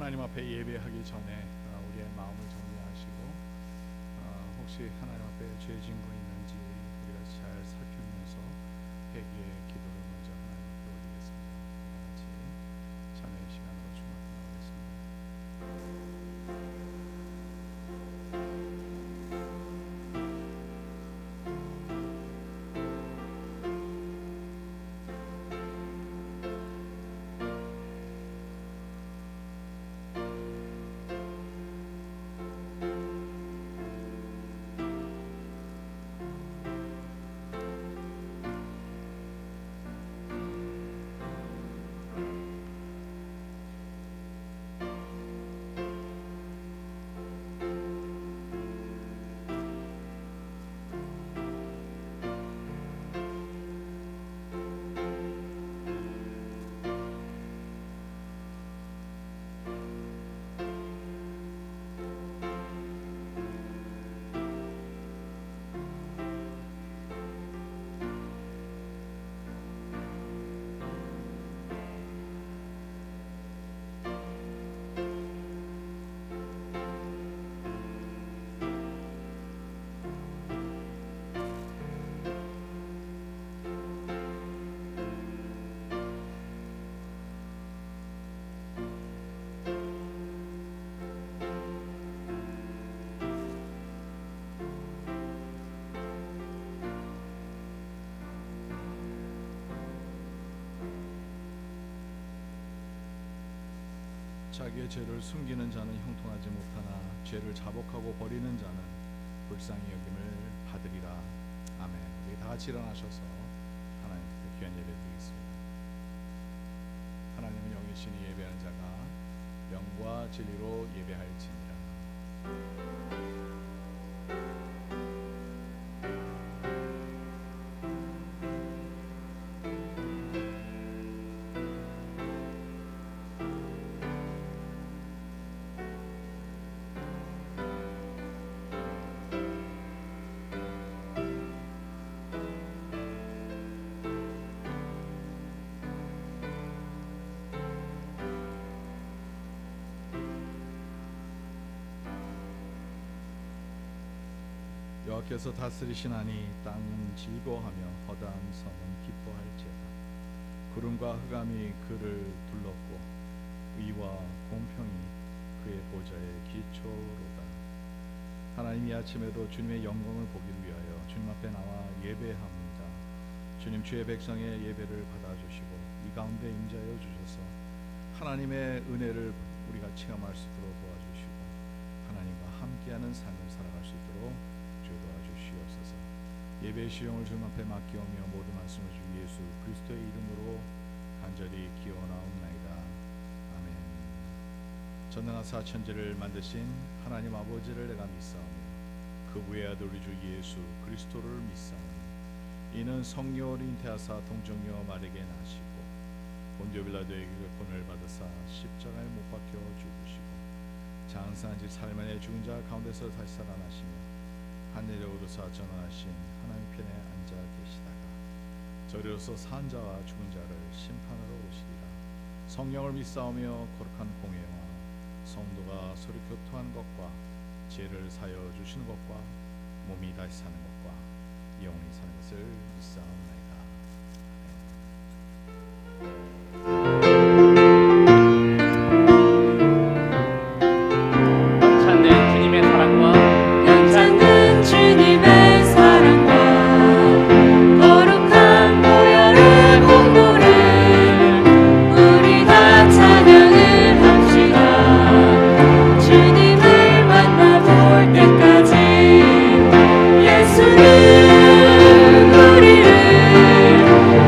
하나님 앞에 예배하기 전에 우리의 마음을 정리하시고 혹시 하나님 앞에 죄 지은 거 있는지 우리가 잘 살펴보면서 회개의 기도를 먼저 하나님 앞에 올리겠습니다. 같이 찬양의 시간으로 주목하겠습니다. 자기의 죄를 숨기는 자는 형통하지 못하나 죄를 자복하고 버리는 자는 불쌍히 여김을 받으리라. 아멘. 우리 다 같이 일어나셔서 하나님께 귀한 예배 드리겠습니다. 하나님은 영이시니 예배하는 자가 영과 진리로 예배할지니라. 여호와께서 다스리시나니 땅은 즐거워하며 허다한 성은 기뻐할지어다. 구름과 흑암이 그를 둘렀고 의와 공평이 그의 보좌의 기초로다. 하나님이 아침에도 주님의 영광을 보기 위하여 주님 앞에 나와 예배합니다. 주님 주의 백성의 예배를 받아주시고 이 가운데 임재하여 주셔서 하나님의 은혜를 우리가 체험할 수 있도록 도와주시고 하나님과 함께하는 삶을 살아갈 수 있도록 도와주시옵소서. 예배의 시용을 주님 앞에 맡기오며 모든 말씀을 주 예수 그리스도의 이름으로 간절히 기원하옵나이다. 아멘. 전능하사 천지를 만드신 하나님 아버지를 내가 믿사오며 그 외아들 우리 주 예수 그리스도를 믿사오니 이는 성령을 잉태하사 동정녀 마리아에게 나시고 본디오 빌라도에게 고난을 받으사 십자가에 못 박혀 죽으시고 장사한 지 사흘 만에 죽은 자 가운데서 다시 살아나시며 하늘에 오르사 전하신 하나님 편에 앉아 계시다가 저리로서 산 자와 죽은 자를 심판하러 오시리라. 성령을 믿사오며 거룩한 공회와 성도가 서로 교통하는 것과 죄를 사여 주시는 것과 몸이 다시 사는 것과 영원히 사는 것을 믿사옵나이다. 우리를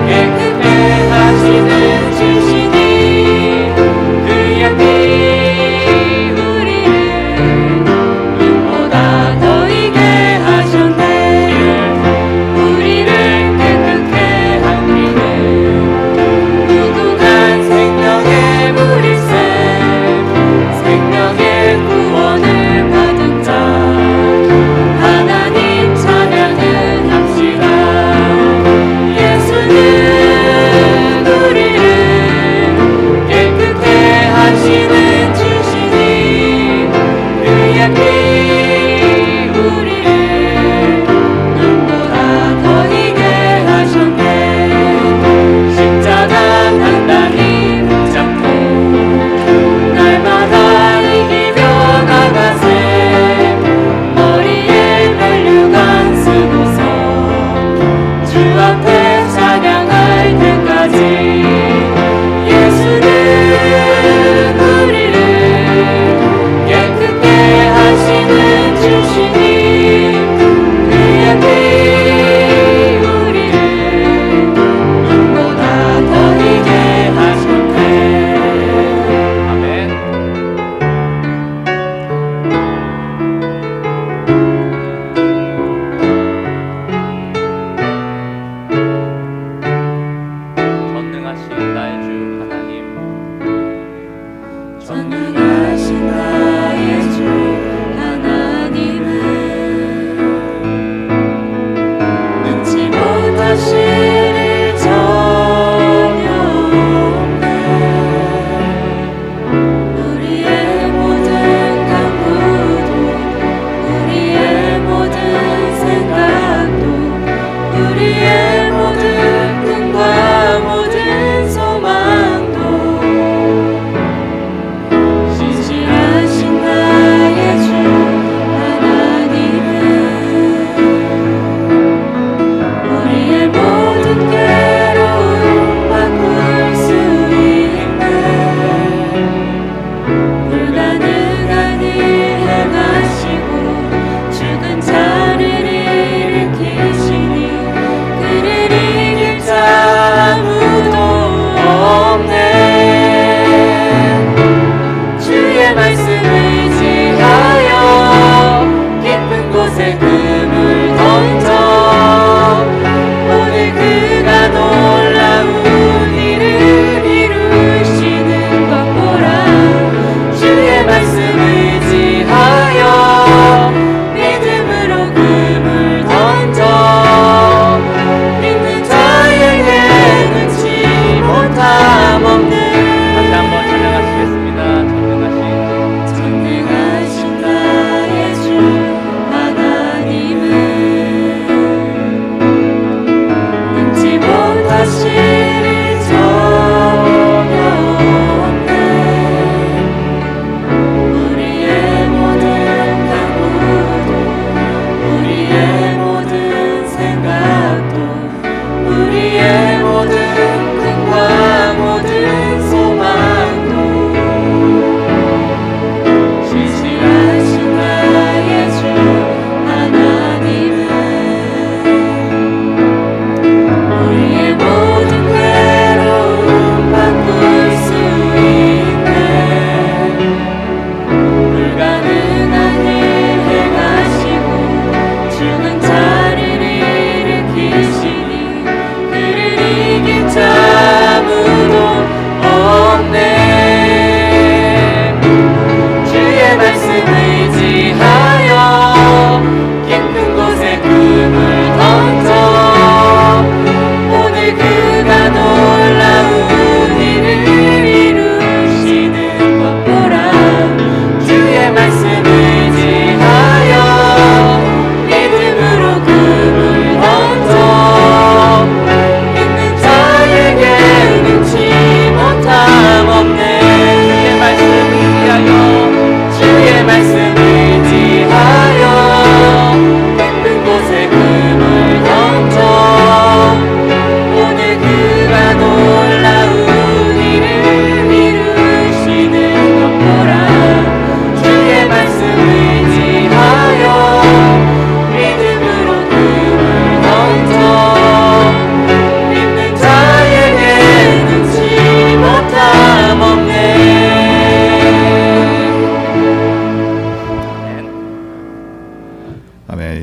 깨끗게 하시는 주신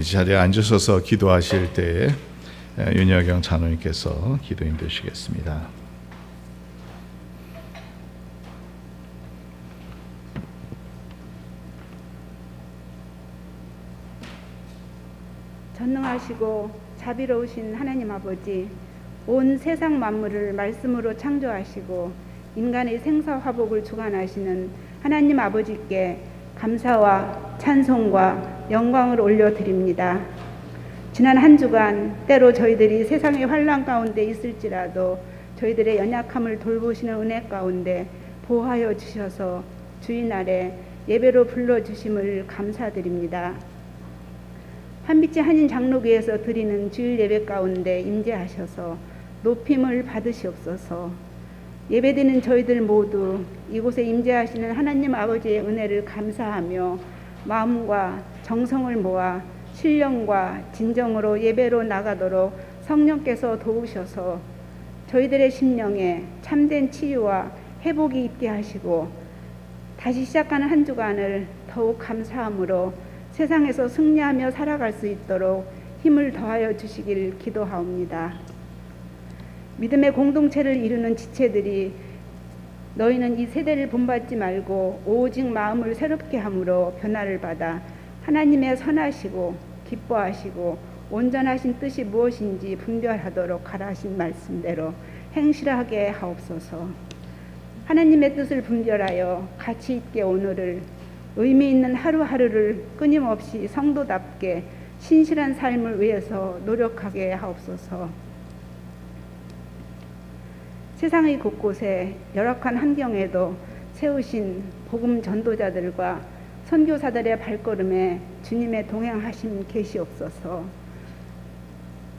이 자리에 앉으셔서 기도하실 때에 윤여경 장로님께서 기도 인도하시겠습니다. 전능하시고 자비로우신 하나님 아버지, 온 세상 만물을 말씀으로 창조하시고 인간의 생사화복을 주관하시는 하나님 아버지께 감사와 찬송과 영광을 올려드립니다. 지난 한 주간 때로 저희들이 세상의 환난 가운데 있을지라도 저희들의 연약함을 돌보시는 은혜 가운데 보호하여 주셔서 주일날에 예배로 불러주심을 감사드립니다. 한빛의 한인 장로교에서 드리는 주일 예배 가운데 임재하셔서 높임을 받으시옵소서. 예배드리는 저희들 모두 이곳에 임재하시는 하나님 아버지의 은혜를 감사하며 마음과 정성을 모아 신령과 진정으로 예배로 나가도록 성령께서 도우셔서 저희들의 심령에 참된 치유와 회복이 있게 하시고 다시 시작하는 한 주간을 더욱 감사함으로 세상에서 승리하며 살아갈 수 있도록 힘을 더하여 주시길 기도하옵니다. 믿음의 공동체를 이루는 지체들이 너희는 이 세대를 본받지 말고 오직 마음을 새롭게 함으로 변화를 받아 하나님의 선하시고 기뻐하시고 온전하신 뜻이 무엇인지 분별하도록 하라 하신 말씀대로 행실하게 하옵소서. 하나님의 뜻을 분별하여 가치 있게 오늘을 의미 있는 하루하루를 끊임없이 성도답게 신실한 삶을 위해서 노력하게 하옵소서. 세상의 곳곳에 열악한 환경에도 세우신 복음 전도자들과 선교사들의 발걸음에 주님의 동행하심 계시옵소서.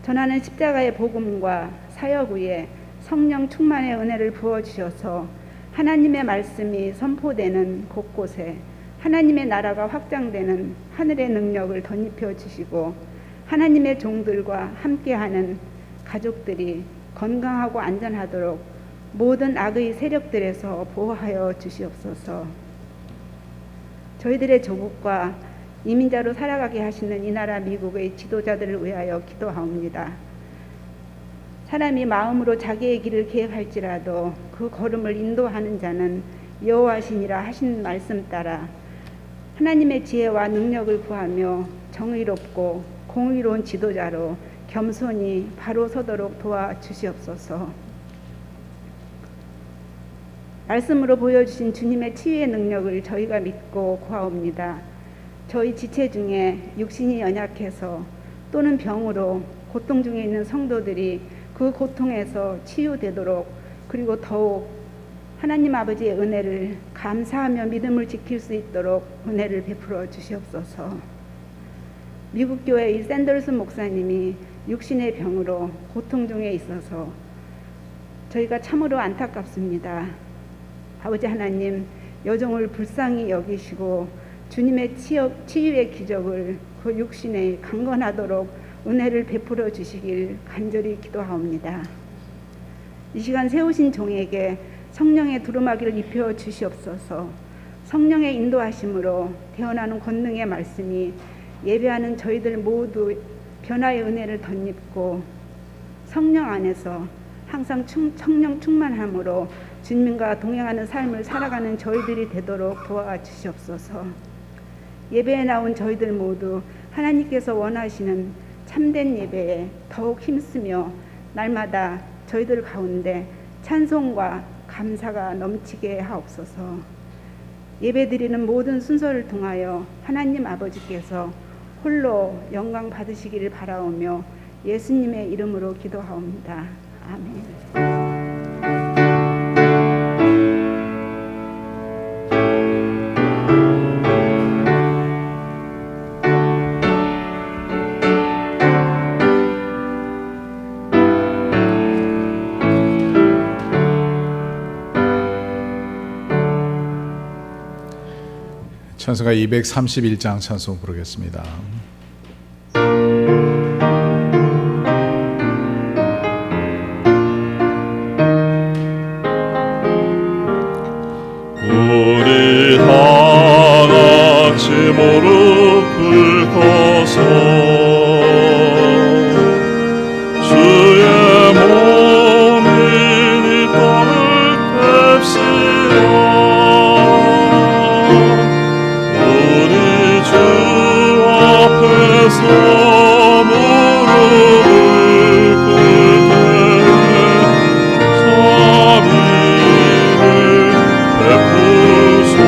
전하는 십자가의 복음과 사역 위에 성령 충만의 은혜를 부어주셔서 하나님의 말씀이 선포되는 곳곳에 하나님의 나라가 확장되는 하늘의 능력을 덧입혀 주시고 하나님의 종들과 함께하는 가족들이 건강하고 안전하도록 모든 악의 세력들에서 보호하여 주시옵소서. 저희들의 조국과 이민자로 살아가게 하시는 이 나라 미국의 지도자들을 위하여 기도하옵니다. 사람이 마음으로 자기의 길을 계획할지라도 그 걸음을 인도하는 자는 여호와시니라 하신 말씀 따라 하나님의 지혜와 능력을 구하며 정의롭고 공의로운 지도자로 겸손히 바로 서도록 도와주시옵소서. 말씀으로 보여주신 주님의 치유의 능력을 저희가 믿고 구하옵니다. 저희 지체 중에 육신이 연약해서 또는 병으로 고통 중에 있는 성도들이 그 고통에서 치유되도록 그리고 더욱 하나님 아버지의 은혜를 감사하며 믿음을 지킬 수 있도록 은혜를 베풀어 주시옵소서. 미국 교회의 샌더슨 목사님이 육신의 병으로 고통 중에 있어서 저희가 참으로 안타깝습니다. 아버지 하나님, 여종을 불쌍히 여기시고 주님의 치유의 기적을 그 육신에 강건하도록 은혜를 베풀어 주시길 간절히 기도하옵니다. 이 시간 세우신 종에게 성령의 두루마기를 입혀 주시옵소서. 성령의 인도하심으로 태어나는 권능의 말씀이 예배하는 저희들 모두 변화의 은혜를 덧입고 성령 안에서 항상 성령 충만함으로 주님과 동행하는 삶을 살아가는 저희들이 되도록 도와주시옵소서. 예배에 나온 저희들 모두 하나님께서 원하시는 참된 예배에 더욱 힘쓰며 날마다 저희들 가운데 찬송과 감사가 넘치게 하옵소서. 예배드리는 모든 순서를 통하여 하나님 아버지께서 홀로 영광 받으시기를 바라오며 예수님의 이름으로 기도하옵니다. 아멘. 찬송가 231장 찬송 부르겠습니다. 우리 다같이 무릎을 꿇어서 주의 몸인 이 땅을 뵙시라. 우리 주 앞에서 무릎을 꿇되 자비를 베푸소서.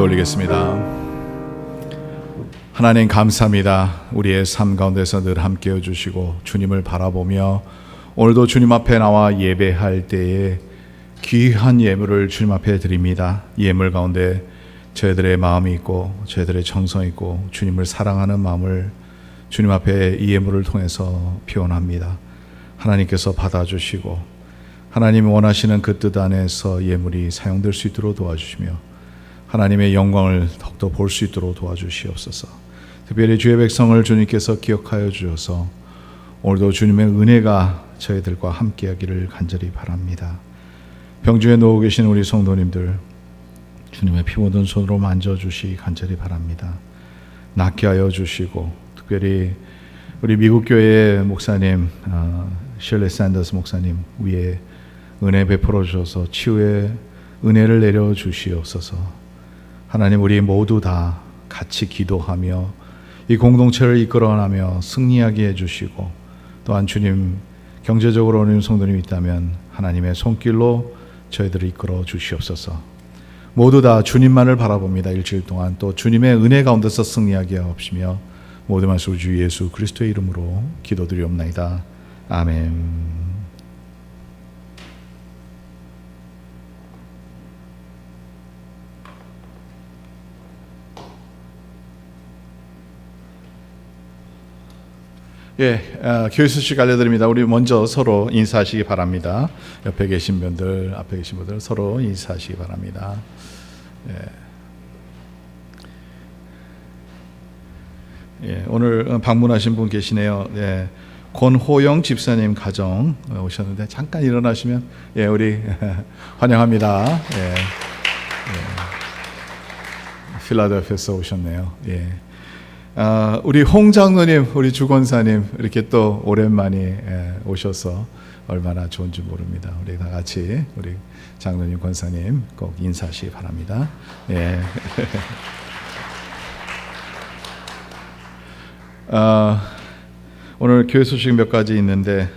올리겠습니다. 하나님 감사합니다. 우리의 삶 가운데서 늘 함께해 주시고 주님을 바라보며 오늘도 주님 앞에 나와 예배할 때에 귀한 예물을 주님 앞에 드립니다. 예물 가운데 저희들의 마음이 있고 저희들의 정성이 있고 주님을 사랑하는 마음을 주님 앞에 이 예물을 통해서 표현합니다. 하나님께서 받아주시고 하나님이 원하시는 그 뜻 안에서 예물이 사용될 수 있도록 도와주시며 하나님의 영광을 더욱더 볼 수 있도록 도와주시옵소서. 특별히 주의 백성을 주님께서 기억하여 주셔서 오늘도 주님의 은혜가 저희들과 함께하기를 간절히 바랍니다. 병중에 누워 계신 우리 성도님들 주님의 피 묻은 손으로 만져주시기 간절히 바랍니다. 낫게 하여 주시고 특별히 우리 미국 교회의 목사님 셜리 샌더스 목사님 위에 은혜 베풀어 주셔서 치유의 은혜를 내려 주시옵소서. 하나님 우리 모두 다 같이 기도하며 이 공동체를 이끌어가며 승리하게 해주시고 또한 주님 경제적으로 어려운 성도님이 있다면 하나님의 손길로 저희들을 이끌어 주시옵소서. 모두 다 주님만을 바라봅니다. 일주일 동안 또 주님의 은혜 가운데서 승리하게 하옵시며 모든 말씀 주 예수 그리스도의 이름으로 기도드리옵나이다. 아멘. 교회 소식 알려드립니다. 우리 먼저 서로 인사하시기 바랍니다. 옆에 계신 분들, 앞에 계신 분들 서로 인사하시기 바랍니다. 오늘 방문하신 분 계시네요. 권호영 집사님 가정 오셨는데 잠깐 일어나시면 우리 환영합니다. 필라델피아에서 오셨네요. 우리 홍 장로님, 우리 주 권사님 이렇게 또 오랜만에 오셔서 얼마나 좋은지 모릅니다. 우리 다 같이 우리 장로님, 권사님 꼭 인사하시기 바랍니다. 오늘 교회 소식 몇 가지 있는데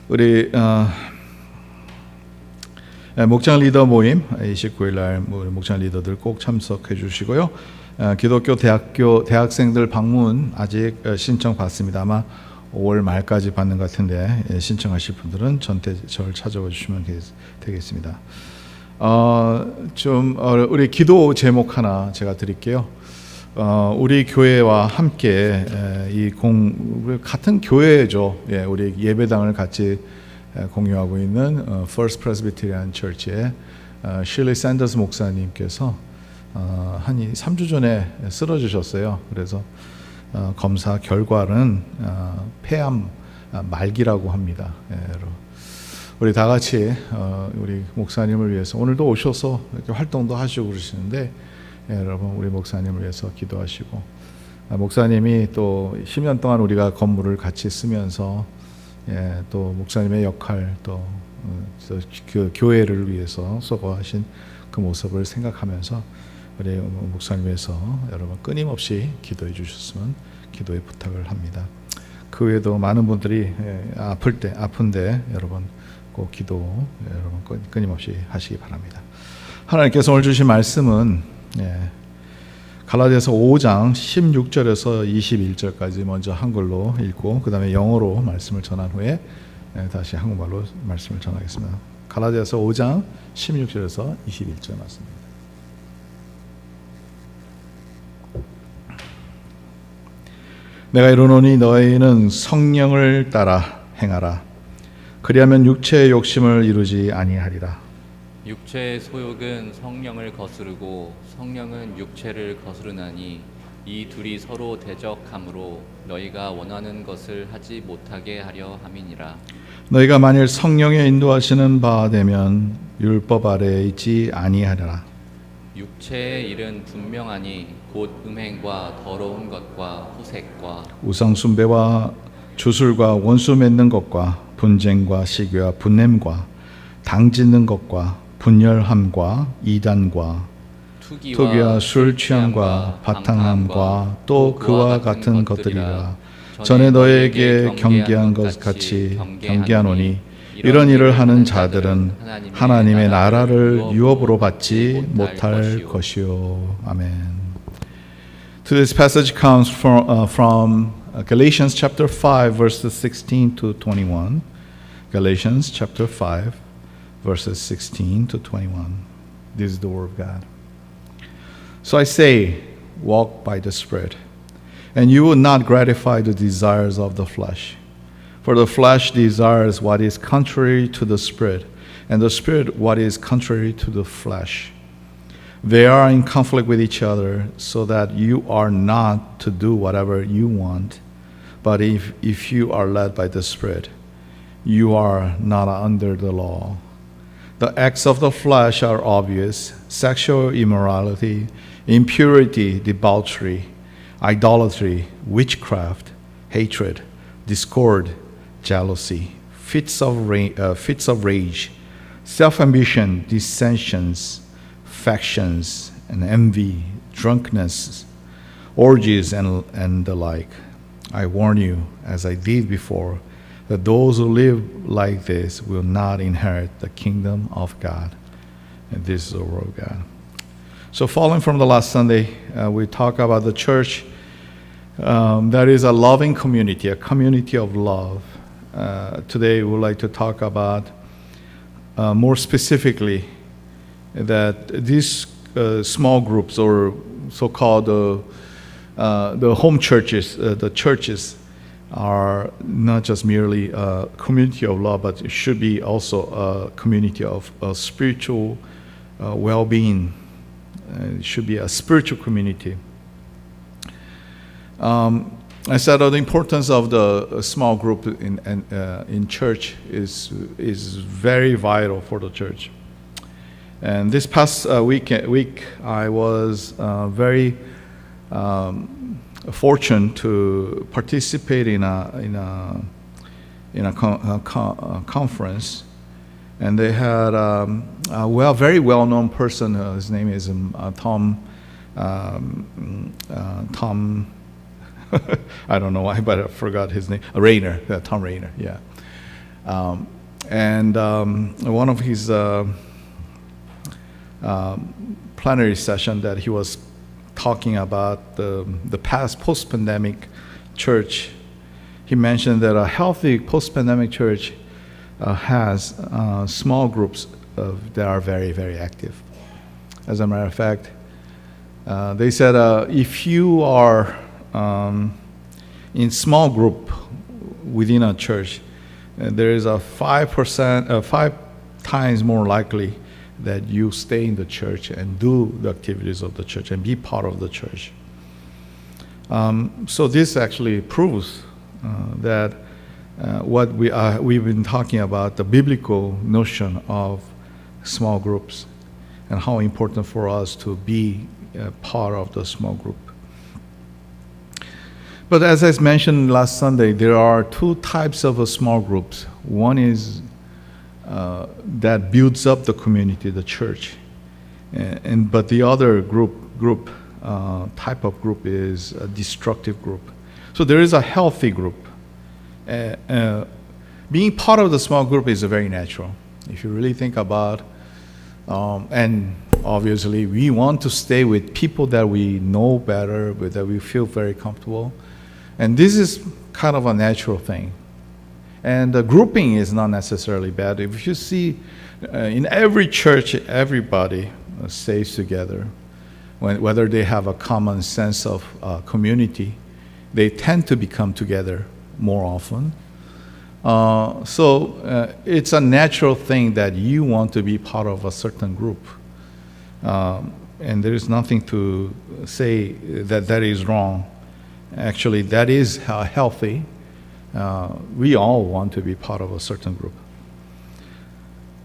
우리 목장 리더 모임 29일 날 목장 리더들 꼭 참석해 주시고요. 기독교 대학생들 방문 아직 신청 받습니다. 아마 5월 말까지 받는 것 같은데 신청하실 분들은 저를 찾아와 주시면 되겠습니다. 우리 기도 제목 하나 제가 드릴게요. 우리 교회와 함께 우리 같은 교회죠. 우리 예배당을 같이 공유하고 있는 First Presbyterian Church의 셜리 샌더스 목사님께서 한 3주 전에 쓰러지셨어요. 그래서 검사 결과는 폐암 말기라고 합니다. 우리 다 같이 우리 목사님을 위해서 오늘도 오셔서 이렇게 활동도 하시고 그러시는데 여러분 우리 목사님을 위해서 기도하시고 목사님이 또 10년 동안 우리가 건물을 같이 쓰면서 또 목사님의 역할 또 그 교회를 위해서 수고하신 그 모습을 생각하면서 우리 목사님 위해서 여러분 끊임없이 기도해 주셨으면 기도의 부탁을 합니다. 그 외에도 많은 분들이 아픈데 여러분 꼭 기도 여러분 끊임없이 하시기 바랍니다. 하나님께서 오늘 주신 말씀은 갈라디아서 5장 16절에서 21절까지 먼저 한글로 읽고 그 다음에 영어로 말씀을 전한 후에 다시 한국말로 말씀을 전하겠습니다. 갈라디아서 5장 16절에서 21절 말씀입니다. 내가 이르노니 너희는 성령을 따라 행하라. 그리하면 육체의 욕심을 이루지 아니하리라. 육체의 소욕은 성령을 거스르고 성령은 육체를 거스르나니 이 둘이 서로 대적하므로 너희가 원하는 것을 하지 못하게 하려 함이니라. 너희가 만일 성령의 인도하시는 바 되면 율법 아래에 있지 아니하리라. 육체의 일은 분명하니 곧 음행과 더러운 것과 호색과 우상 숭배와 주술과 원수 맺는 것과 분쟁과 시기와 분냄과 당 짓는 것과 분열함과 이단과 투기와 술 취함과 바탕함과 또 그와 같은 것들이라. 전에 너에게 경계한 것 같이 경계하노니 이런 일을 하는 자들은 하나님의 나라를 유업으로 받지 못할 것이요. 아멘. Today's passage comes from Galatians chapter 5 verses 16 to 21. Galatians chapter 5 verses 16 to 21. This is the word of God. So I say, walk by the Spirit, and you will not gratify the desires of the flesh. For the flesh desires what is contrary to the Spirit, and the Spirit what is contrary to the flesh. They are in conflict with each other, so that you are not to do whatever you want. But if you are led by the Spirit, you are not under the law. The acts of the flesh are obvious: sexual immorality, impurity, debauchery, idolatry, witchcraft, hatred, discord, jealousy, fits of rage, self-ambition, dissensions, factions, and envy, drunkenness, orgies, and the like. I warn you, as I did before, that those who live like this will not inherit the kingdom of God. And this is the word of God. So following from the last Sunday, we talk about the church that is a loving community, a community of love. Today we would like to talk about more specifically that these small groups, or so-called the home churches, the churches, are not just merely a community of love, but it should be also a community of spiritual well-being. It should be a spiritual community. I said the importance of the small group in church is very vital for the church. And this past week, I was very fortunate to participate in a conference, and they had a very well-known person. His name is Tom. I don't know why, but I forgot his name. Rainer, Tom Rainer. Yeah, and one of his plenary session that he was talking about the past post-pandemic church. He mentioned that a healthy post-pandemic church has small groups that are very, very active. As a matter of fact, they said if you are in small group within a church, there is a 5 times more likely that you stay in the church and do the activities of the church and be part of the church. So this actually proves that what we've been talking about, the biblical notion of small groups, and how important for us to be part of the small group. But as I mentioned last Sunday, there are two types of small groups. One is that builds up the community, the church, but the other type of group is a destructive group. So there is a healthy group. Being part of the small group is very natural. If you really think about, and obviously we want to stay with people that we know better, that we feel very comfortable, and this is kind of a natural thing. And the grouping is not necessarily bad. If you see in every church, everybody stays together. Whether they have a common sense of community, they tend to become together more often. So it's a natural thing that you want to be part of a certain group. And there is nothing to say that is wrong. Actually, that is healthy. We all want to be part of a certain group.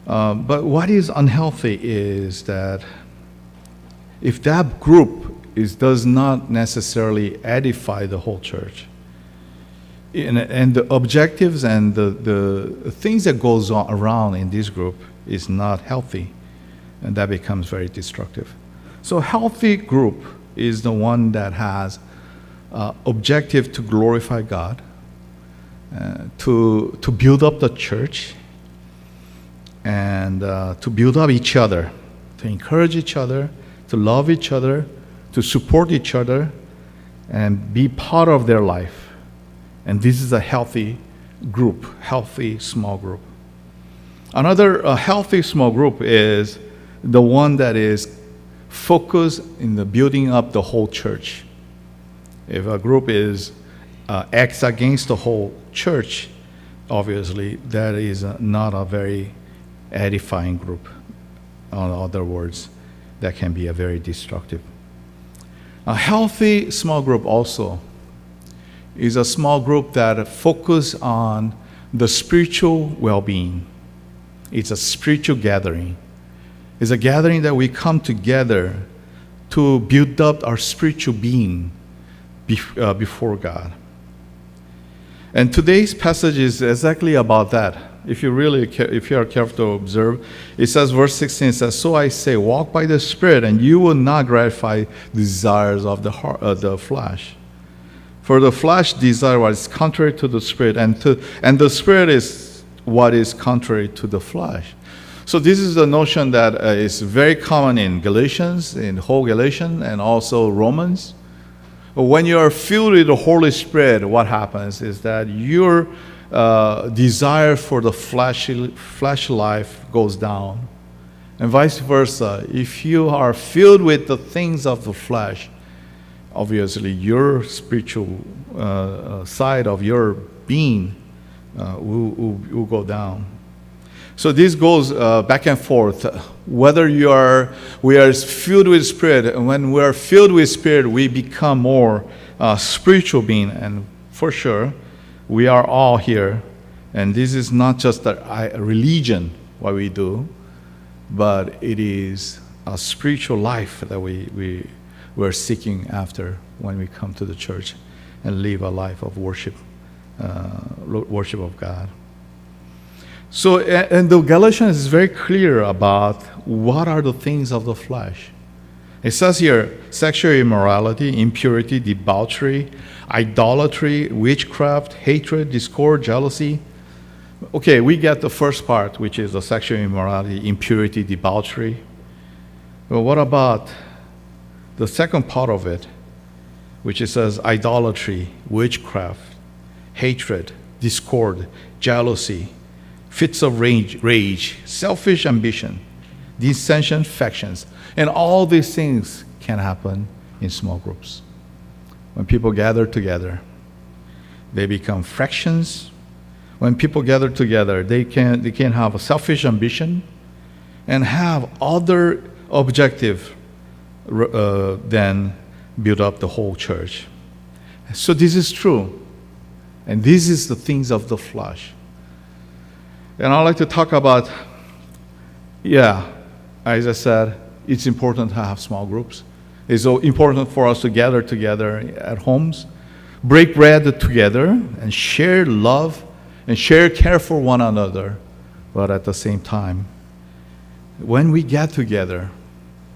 But what is unhealthy is that if that group does not necessarily edify the whole church, and the objectives and the things that goes on around in this group is not healthy, and that becomes very destructive. So healthy group is the one that has objective to glorify God, to build up the church, and to build up each other, to encourage each other, to love each other, to support each other, and be part of their life. And this is a healthy group, healthy small group. Another healthy small group is the one that is focused in the building up the whole church. If a group is acts against the whole church, obviously that is not a very edifying group. In other words, that can be a very destructive. A healthy small group also is a small group that focuses on the spiritual well-being. It's a spiritual gathering. It's a gathering that we come together to build up our spiritual being before God. And today's passage is exactly about that. If you are careful to observe, it says, verse 16 says, "So I say, walk by the Spirit, and you will not gratify the desires of the flesh. For the flesh desire what is contrary to the Spirit, and the Spirit is what is contrary to the flesh." So this is a notion that is very common in Galatians, in whole Galatians, and also Romans. When you are filled with the Holy Spirit, what happens is that your desire for the flesh life goes down. And vice versa. If you are filled with the things of the flesh, obviously your spiritual side of your being will go down. So this goes back and forth. Whether we are filled with Spirit, and when we are filled with Spirit, we become more spiritual being. And for sure, we are all here. And this is not just a religion, what we do, but it is a spiritual life that we're seeking after when we come to the church and live a life of worship of God. So, and the Galatians is very clear about what are the things of the flesh. It says here, sexual immorality, impurity, debauchery, idolatry, witchcraft, hatred, discord, jealousy. Okay, we get the first part, which is the sexual immorality, impurity, debauchery. But what about the second part of it, which it says idolatry, witchcraft, hatred, discord, jealousy, fits of rage, selfish ambition, dissension, factions. And all these things can happen in small groups. When people gather together, they become fractions. When people gather together, they can have a selfish ambition and have other objective than build up the whole church. So this is true. And this is the things of the flesh. And I'd like to talk about, as I said, it's important to have small groups. It's so important for us to gather together at homes, break bread together, and share love and share care for one another. But at the same time, when we get together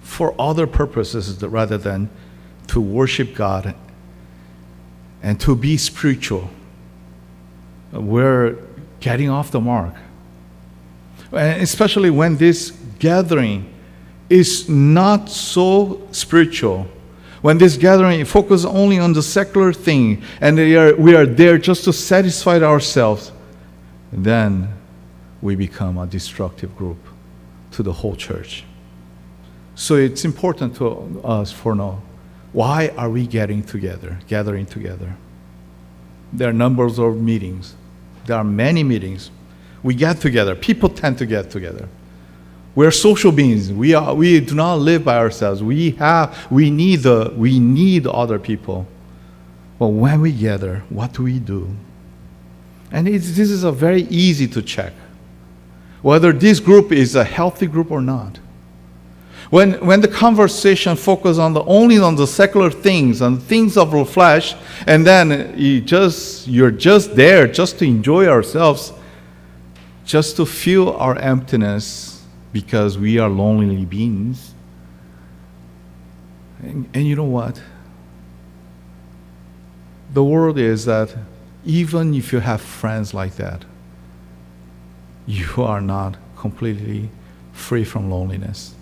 for other purposes rather than to worship God and to be spiritual, we're getting off the mark. And especially when this gathering is not so spiritual, when this gathering focuses only on the secular thing, and we are there just to satisfy ourselves, then we become a destructive group to the whole church. So it's important to us for now, why are we gathering together? There are numbers of meetings. There are many meetings. We get together. People tend to get together. We're social beings. We do not live by ourselves. We need other people. But when we gather, what do? And this is a very easy to check whether this group is a healthy group or not. When the conversation focuses only on the secular things, on things of the flesh, and then you're just there just to enjoy ourselves, just to feel our emptiness because we are lonely beings. And you know what? The word is that even if you have friends like that, you are not completely free from loneliness.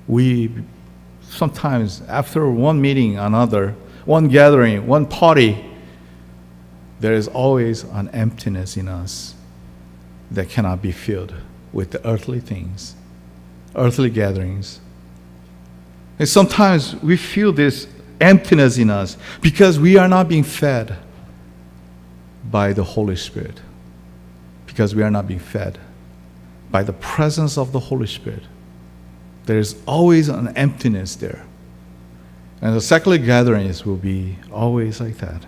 We sometimes, after one meeting, another, one gathering, one party, there is always an emptiness in us that cannot be filled with the earthly things, earthly gatherings. And sometimes we feel this emptiness in us because we are not being fed by the Holy Spirit, because we are not being fed by the presence of the Holy Spirit. There is always an emptiness there. And the secular gatherings will be always like that.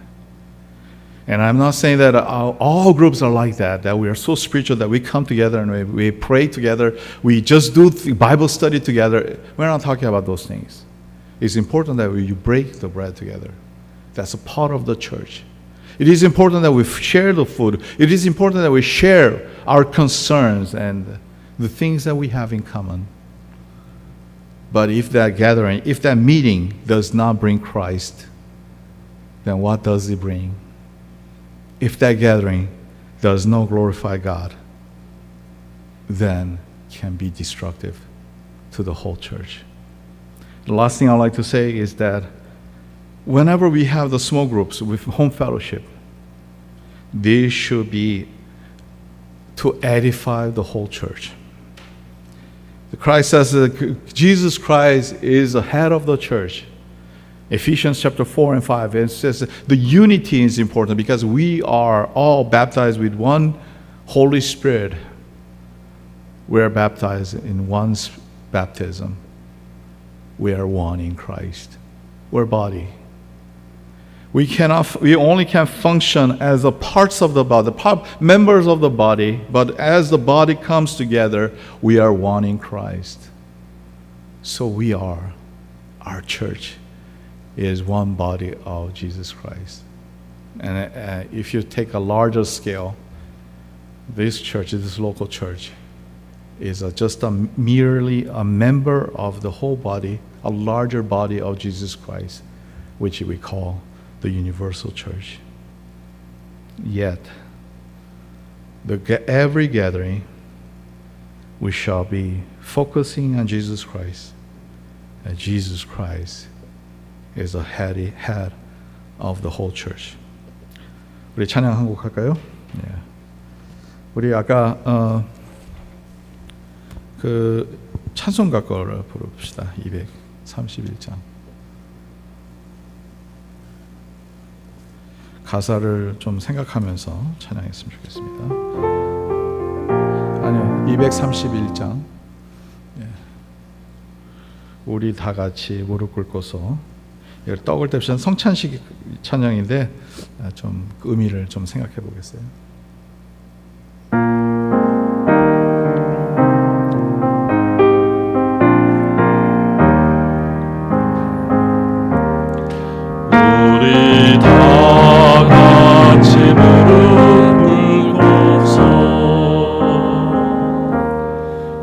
And I'm not saying that all groups are like that we are so spiritual that we come together and we pray together, we just do Bible study together. We're not talking about those things. It's important that you break the bread together. That's a part of the church. It is important that we share the food. It is important that we share our concerns and the things that we have in common. But if that gathering, if that meeting does not bring Christ, then what does it bring? If that gathering does not glorify God, then it can be destructive to the whole church. The last thing I'd like to say is that whenever we have the small groups with home fellowship, these should be to edify the whole church. Christ says that Jesus Christ is the head of the church. Ephesians chapter 4 and 5, it says the unity is important because we are all baptized with one Holy Spirit. We are baptized in one baptism. We are one in Christ. We're body. We only can function as the parts of the body, members of the body, but as the body comes together, we are one in Christ. So we are, our church is one body of Jesus Christ. And if you take a larger scale, this church, this local church, is just merely a member of the whole body, a larger body of Jesus Christ, which we call the universal church. Yet, every gathering, we shall be focusing on Jesus Christ. And Jesus Christ is the head of the whole church. 우리 찬양 한 곡 할까요? 네. 우리 아까 그 찬송가 거를 부릅시다. 231장. 가사를 좀 생각하면서 찬양했으면 좋겠습니다. 아니요, 231장. 예. 우리 다 같이 무릎 꿇고서 떡을 떼시는 성찬식 찬양인데 좀 의미를 좀 생각해 보겠어요. 우리 다 같이 무릎 꿇고서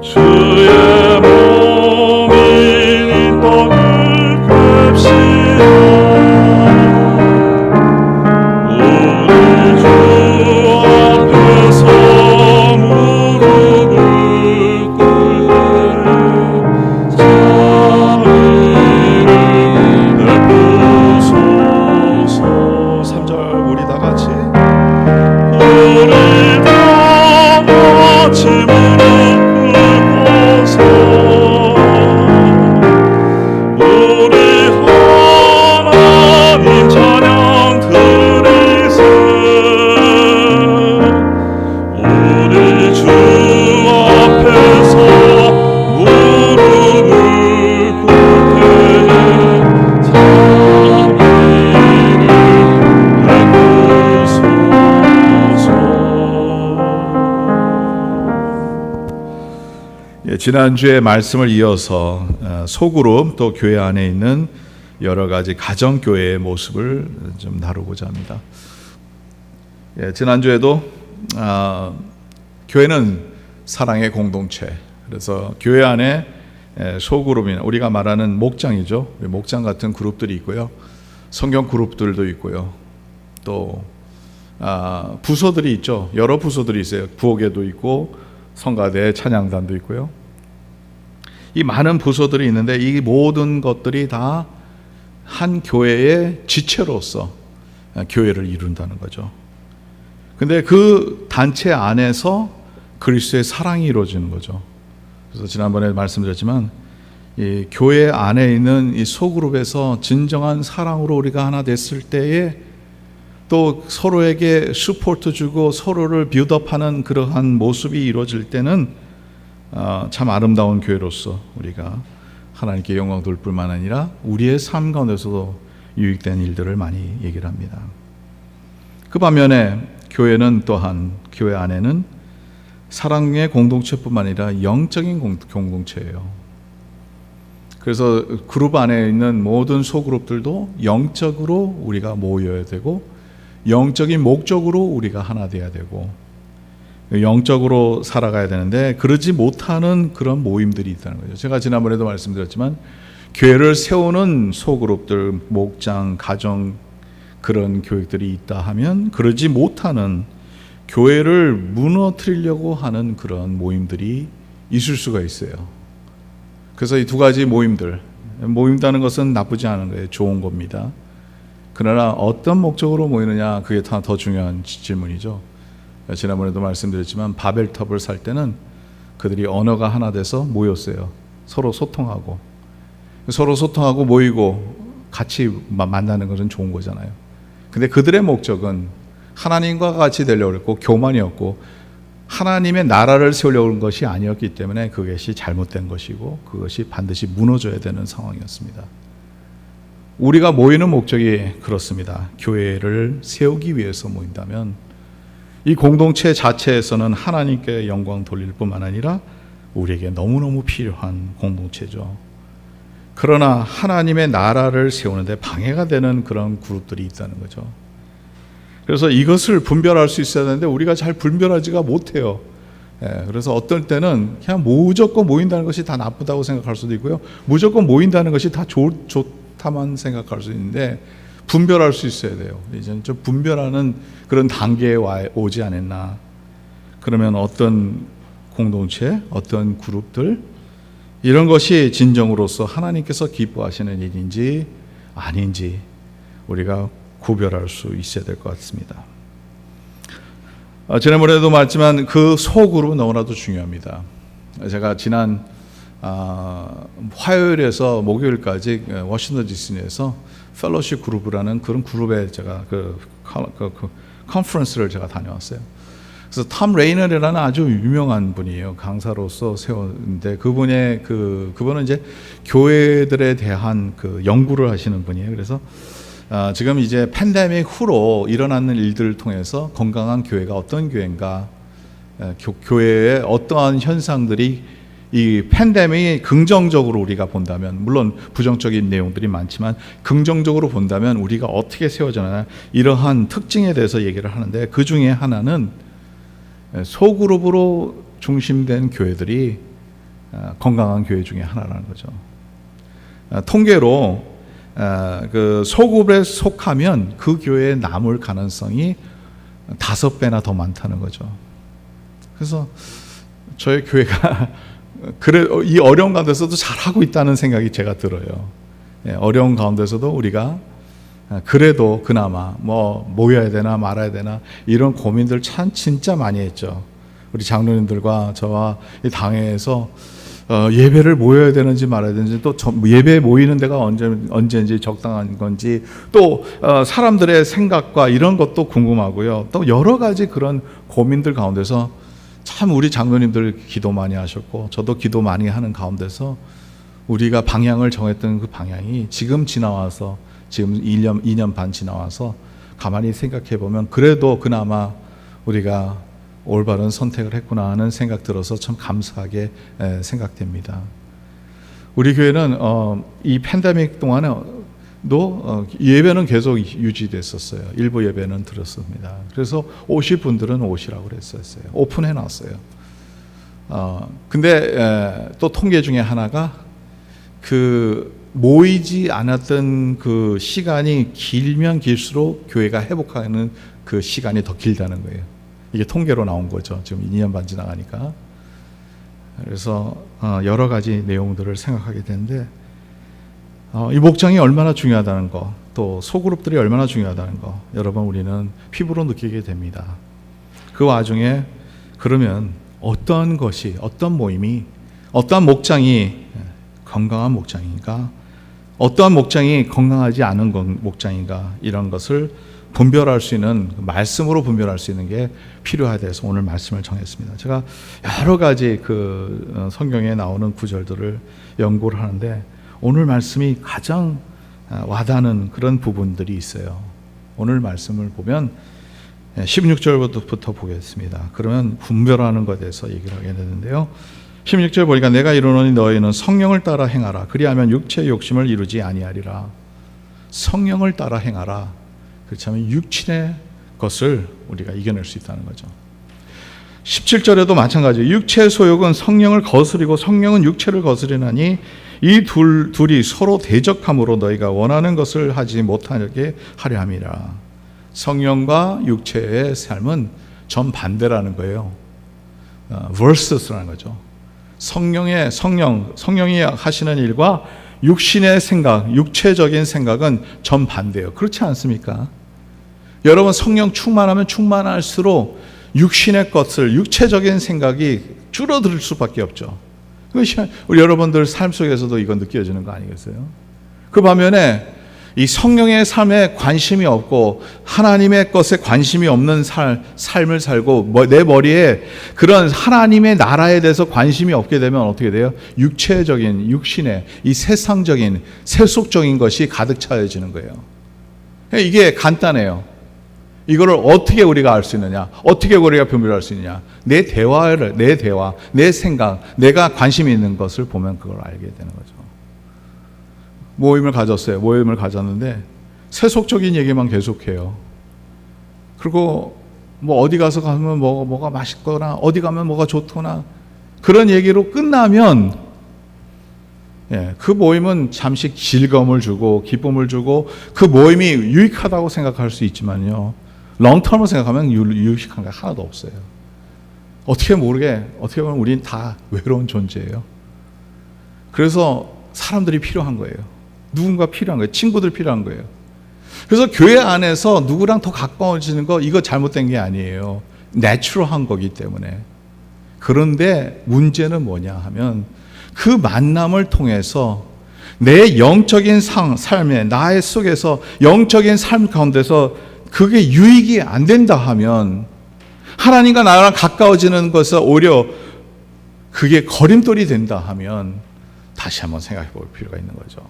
주의 몸인 떡을 봅시다. 우리 주 앞에서 무릎을 꿇되 자비를 베푸소서. 3절 우리 다 같이 우리 다 같이 무릎 꿇고서 우리 하나님 찬양 드리세. 우리 주 앞에서 무릎을 꿇되 자비를 지난주에 말씀을 이어서 소그룹 또 교회 안에 있는 여러 가지 가정교회의 모습을 좀 다루고자 합니다. 지난주에도 교회는 사랑의 공동체, 그래서 교회 안에 소그룹이나 우리가 말하는 목장이죠. 목장 같은 그룹들이 있고요. 성경 그룹들도 있고요. 또 부서들이 있죠. 여러 부서들이 있어요. 부엌에도 있고 성가대 찬양단도 있고요. 이 많은 부서들이 있는데 이 모든 것들이 다 한 교회의 지체로서 교회를 이룬다는 거죠. 근데 그 단체 안에서 그리스도의 사랑이 이루어지는 거죠. 그래서 지난번에 말씀드렸지만 이 교회 안에 있는 이 소그룹에서 진정한 사랑으로 우리가 하나 됐을 때에 또 서로에게 서포트 주고 서로를 빌드업하는 그러한 모습이 이루어질 때는 참 아름다운 교회로서 우리가 하나님께 영광 돌 뿐만 아니라 우리의 삶 가운데서도 유익된 일들을 많이 얘기를 합니다. 그 반면에 교회는 또한 교회 안에는 사랑의 공동체뿐만 아니라 영적인 공동체예요. 그래서 그룹 안에 있는 모든 소그룹들도 영적으로 우리가 모여야 되고 영적인 목적으로 우리가 하나 돼야 되고 영적으로 살아가야 되는데 그러지 못하는 그런 모임들이 있다는 거죠. 제가 지난번에도 말씀드렸지만 교회를 세우는 소그룹들, 목장, 가정 그런 교육들이 있다 하면 그러지 못하는 교회를 무너뜨리려고 하는 그런 모임들이 있을 수가 있어요. 그래서 이 두 가지 모인다는 것은 나쁘지 않은 거예요. 좋은 겁니다. 그러나 어떤 목적으로 모이느냐 그게 더 중요한 질문이죠. 지난번에도 말씀드렸지만 바벨탑을 살 때는 그들이 언어가 하나 돼서 모였어요. 서로 소통하고 모이고 같이 만나는 것은 좋은 거잖아요. 근데 그들의 목적은 하나님과 같이 되려고 했고 교만이었고 하나님의 나라를 세우려고 한 것이 아니었기 때문에 그것이 잘못된 것이고 그것이 반드시 무너져야 되는 상황이었습니다. 우리가 모이는 목적이 그렇습니다. 교회를 세우기 위해서 모인다면 이 공동체 자체에서는 하나님께 영광 돌릴 뿐만 아니라 우리에게 너무너무 필요한 공동체죠. 그러나 하나님의 나라를 세우는데 방해가 되는 그런 그룹들이 있다는 거죠. 그래서 이것을 분별할 수 있어야 되는데 우리가 잘 분별하지가 못해요. 그래서 어떨 때는 그냥 무조건 모인다는 것이 다 나쁘다고 생각할 수도 있고요. 무조건 모인다는 것이 다 좋다만 생각할 수 있는데 분별할 수 있어야 돼요. 이제는 좀 분별하는 그런 단계에 오지 않았나. 그러면 어떤 공동체, 어떤 그룹들 이런 것이 진정으로서 하나님께서 기뻐하시는 일인지 아닌지 우리가 구별할 수 있어야 될 것 같습니다. 지난번에도 말했지만 그 소그룹은 너무나도 중요합니다. 제가 지난 화요일에서 목요일까지 워싱턴 DC에서 펠로십 그룹이라는 그런 그룹에 제가 그 컨퍼런스를 제가 다녀왔어요. 그래서 톰 레이너라는 아주 유명한 분이에요. 강사로서 세웠는데 그분은 이제 교회들에 대한 그 연구를 하시는 분이에요. 그래서 지금 이제 팬데믹 후로 일어나는 일들을 통해서 건강한 교회가 어떤 교회인가, 교회의 어떠한 현상들이 이 팬데믹이 긍정적으로 우리가 본다면, 물론 부정적인 내용들이 많지만 긍정적으로 본다면 우리가 어떻게 세워져나 이러한 특징에 대해서 얘기를 하는데, 그 중에 하나는 소그룹으로 중심된 교회들이 건강한 교회 중에 하나라는 거죠. 통계로 그 소그룹에 속하면 그 교회에 남을 가능성이 5배나 더 많다는 거죠. 그래서 저희 교회가 이 어려운 가운데서도 잘하고 있다는 생각이 제가 들어요. 어려운 가운데서도 우리가 그래도 그나마 모여야 되나 말아야 되나 이런 고민들 참 진짜 많이 했죠. 우리 장로님들과 저와 이 당회에서 예배를 모여야 되는지 말아야 되는지, 또 예배 모이는 데가 언제인지 적당한 건지, 또 사람들의 생각과 이런 것도 궁금하고요. 또 여러 가지 그런 고민들 가운데서 참 우리 장로님들 기도 많이 하셨고 저도 기도 많이 하는 가운데서 우리가 방향을 정했던 그 방향이 지금 지나와서, 지금 2년 반 지나와서 가만히 생각해 보면 그래도 그나마 우리가 올바른 선택을 했구나 하는 생각 들어서 참 감사하게 생각됩니다. 우리 교회는 이 팬데믹 동안에도 예배는 계속 유지됐었어요. 일부 예배는 들었습니다. 그래서 오실 분들은 오시라고 그랬었어요. 오픈해 놨어요. 근데 또 통계 중에 하나가 그 모이지 않았던 그 시간이 길면 길수록 교회가 회복하는 그 시간이 더 길다는 거예요. 이게 통계로 나온 거죠. 지금 2년 반 지나가니까. 그래서 여러 가지 내용들을 생각하게 되는데 이 목장이 얼마나 중요하다는 거, 또 소그룹들이 얼마나 중요하다는 거 여러분 우리는 피부로 느끼게 됩니다. 그 와중에 그러면 어떤 것이, 어떤 모임이, 어떠한 목장이 건강한 목장인가, 어떠한 목장이 건강하지 않은 목장인가, 이런 것을 분별할 수 있는, 말씀으로 분별할 수 있는 게 필요하다 해서 오늘 말씀을 정했습니다. 제가 여러 가지 그 성경에 나오는 구절들을 연구를 하는데 오늘 말씀이 가장 와닿는 그런 부분들이 있어요. 오늘 말씀을 보면 16절부터 보겠습니다. 그러면 분별하는 것에 대해서 얘기를 하게 되는데요. 16절 보니까 내가 이르노니 너희는 성령을 따라 행하라. 그리하면 육체의 욕심을 이루지 아니하리라. 성령을 따라 행하라. 그렇다면 육신의 것을 우리가 이겨낼 수 있다는 거죠. 17절에도 마찬가지예요. 육체의 소욕은 성령을 거스리고 성령은 육체를 거스리나니 이 둘이 서로 대적함으로 너희가 원하는 것을 하지 못하게 하려 함이라. 성령과 육체의 삶은 정반대라는 거예요. versus라는 거죠. 성령이 하시는 일과 육신의 생각, 육체적인 생각은 정반대예요. 그렇지 않습니까? 여러분 성령 충만하면 충만할수록 육신의 것을, 육체적인 생각이 줄어들 수밖에 없죠. 그것이 우리 여러분들 삶 속에서도 이건 느껴지는 거 아니겠어요? 그 반면에 이 성령의 삶에 관심이 없고 하나님의 것에 관심이 없는 삶을 살고 내 머리에 그런 하나님의 나라에 대해서 관심이 없게 되면 어떻게 돼요? 육체적인, 육신의 이 세상적인, 세속적인 것이 가득 차여지는 거예요. 이게 간단해요. 이거를 어떻게 우리가 알 수 있느냐? 어떻게 우리가 분별할 수 있느냐? 내 대화, 내 생각, 내가 관심이 있는 것을 보면 그걸 알게 되는 거죠. 모임을 가졌는데 세속적인 얘기만 계속해요. 그리고 뭐 어디 가서 가면 뭐가 맛있거나 어디 가면 뭐가 좋거나 그런 얘기로 끝나면 그 모임은 잠시 즐거움을 주고 기쁨을 주고 그 모임이 유익하다고 생각할 수 있지만요, 롱텀을 생각하면 유익한 게 하나도 없어요. 어떻게 보면 우린 다 외로운 존재예요. 그래서 사람들이 필요한 거예요. 누군가 필요한 거예요. 친구들 필요한 거예요. 그래서 교회 안에서 누구랑 더 가까워지는 거, 이거 잘못된 게 아니에요. 내추럴한 거기 때문에. 그런데 문제는 뭐냐 하면 그 만남을 통해서 내 영적인 삶에, 나의 속에서 영적인 삶 가운데서 그게 유익이 안 된다 하면, 하나님과 나랑 가까워지는 것은 오히려 그게 거림돌이 된다 하면 다시 한번 생각해 볼 필요가 있는 거죠.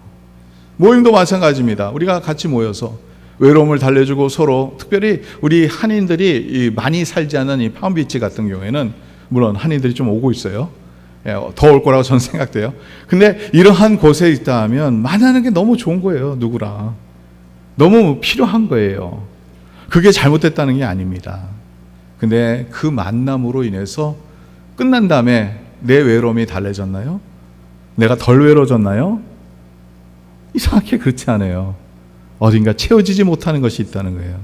모임도 마찬가지입니다. 우리가 같이 모여서 외로움을 달래주고 서로, 특별히 우리 한인들이 많이 살지 않은 이 파운비치 같은 경우에는 물론 한인들이 좀 오고 있어요. 더 올 거라고 저는 생각돼요. 근데 이러한 곳에 있다 하면 만나는 게 너무 좋은 거예요. 누구랑. 너무 필요한 거예요. 그게 잘못됐다는 게 아닙니다. 근데 그 만남으로 인해서 끝난 다음에 내 외로움이 달래졌나요? 내가 덜 외로워졌나요? 이상하게 그렇지 않아요. 어딘가 채워지지 못하는 것이 있다는 거예요.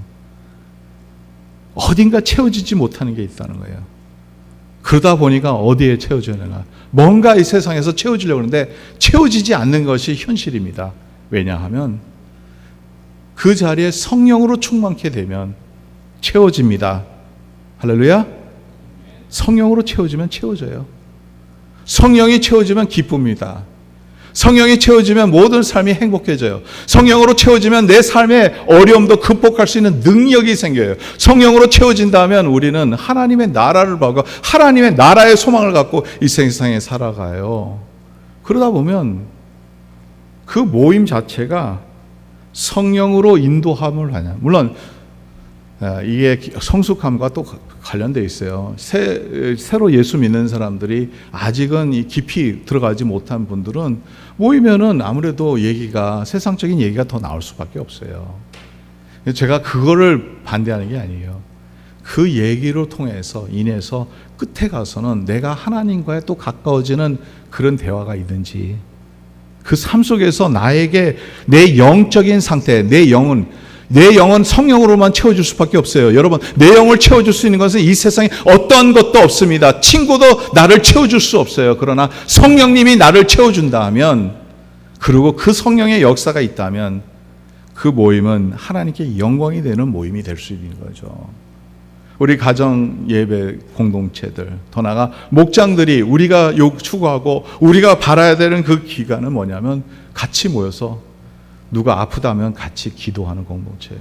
어딘가 채워지지 못하는 게 있다는 거예요. 그러다 보니까 어디에 채워져야 되나? 뭔가 이 세상에서 채워지려고 하는데 채워지지 않는 것이 현실입니다. 왜냐하면 그 자리에 성령으로 충만케 되면 채워집니다. 할렐루야. 성령으로 채워지면 채워져요. 성령이 채워지면 기쁩니다. 성령이 채워지면 모든 삶이 행복해져요. 성령으로 채워지면 내 삶의 어려움도 극복할 수 있는 능력이 생겨요. 성령으로 채워진다면 우리는 하나님의 나라를 보고 하나님의 나라의 소망을 갖고 이 세상에 살아가요. 그러다 보면 그 모임 자체가 성령으로 인도함을 하냐. 물론 이게 성숙함과 또 관련되어 있어요. 새로 예수 믿는 사람들이 아직은 깊이 들어가지 못한 분들은 모이면은 아무래도 세상적인 얘기가 더 나올 수밖에 없어요. 제가 그거를 반대하는 게 아니에요. 그 얘기로 인해서 끝에 가서는 내가 하나님과의 또 가까워지는 그런 대화가 있는지, 그 삶 속에서 나에게 내 영적인 상태, 내 영은 내 영은 성령으로만 채워줄 수밖에 없어요. 여러분, 내 영을 채워줄 수 있는 것은 이 세상에 어떤 것도 없습니다. 친구도 나를 채워줄 수 없어요. 그러나 성령님이 나를 채워준다 하면, 그리고 그 성령의 역사가 있다면 그 모임은 하나님께 영광이 되는 모임이 될 수 있는 거죠. 우리 가정 예배 공동체들, 더 나아가 목장들이 우리가 추구하고 우리가 바라야 되는 그 기간은 뭐냐면, 같이 모여서 누가 아프다면 같이 기도하는 공동체.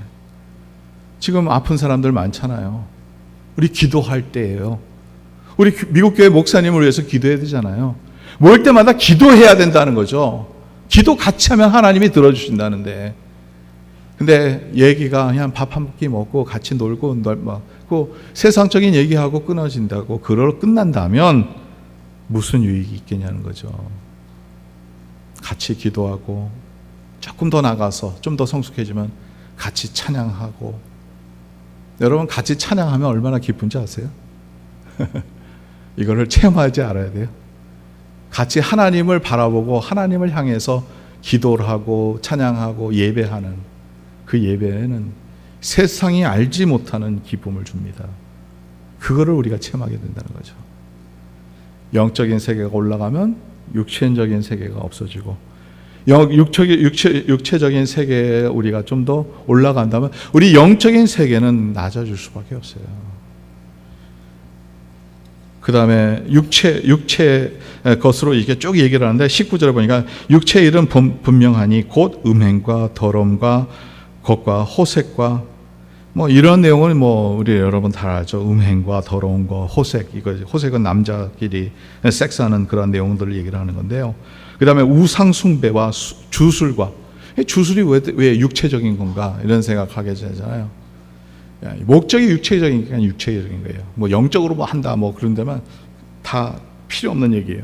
지금 아픈 사람들 많잖아요. 우리 기도할 때예요. 우리 미국 교회 목사님을 위해서 기도해야 되잖아요. 모일 때마다 기도해야 된다는 거죠. 기도 같이 하면 하나님이 들어주신다는데, 근데 얘기가 그냥 밥 한 끼 먹고 같이 놀고 세상적인 얘기하고 끊어진다고, 그걸로 끝난다면 무슨 유익이 있겠냐는 거죠. 같이 기도하고 조금 더 나가서 좀 더 성숙해지면 같이 찬양하고. 여러분, 같이 찬양하면 얼마나 기쁜지 아세요? 이거를 체험하지 알아야 돼요. 같이 하나님을 바라보고 하나님을 향해서 기도를 하고 찬양하고 예배하는 그 예배는 세상이 알지 못하는 기쁨을 줍니다. 그거를 우리가 체험하게 된다는 거죠. 영적인 세계가 올라가면 육체적인 세계가 없어지고, 육체적인 세계에 우리가 좀 더 올라간다면 우리 영적인 세계는 낮아질 수밖에 없어요. 그 다음에 육체 것으로 이렇게 쭉 얘기를 하는데, 19절에 보니까 육체의 일은 분명하니 곧 음행과 더러움과 것과 호색과 이런 내용은 우리 여러분 다 알죠. 음행과 더러움과 호색, 이거 호색은 남자끼리 섹스하는 그런 내용들을 얘기를 하는 건데요. 그 다음에 우상숭배와 주술과, 주술이 왜 육체적인 건가 이런 생각하게 되잖아요. 목적이 육체적인 거예요. 영적으로 한다 그런 데만 다 필요 없는 얘기예요.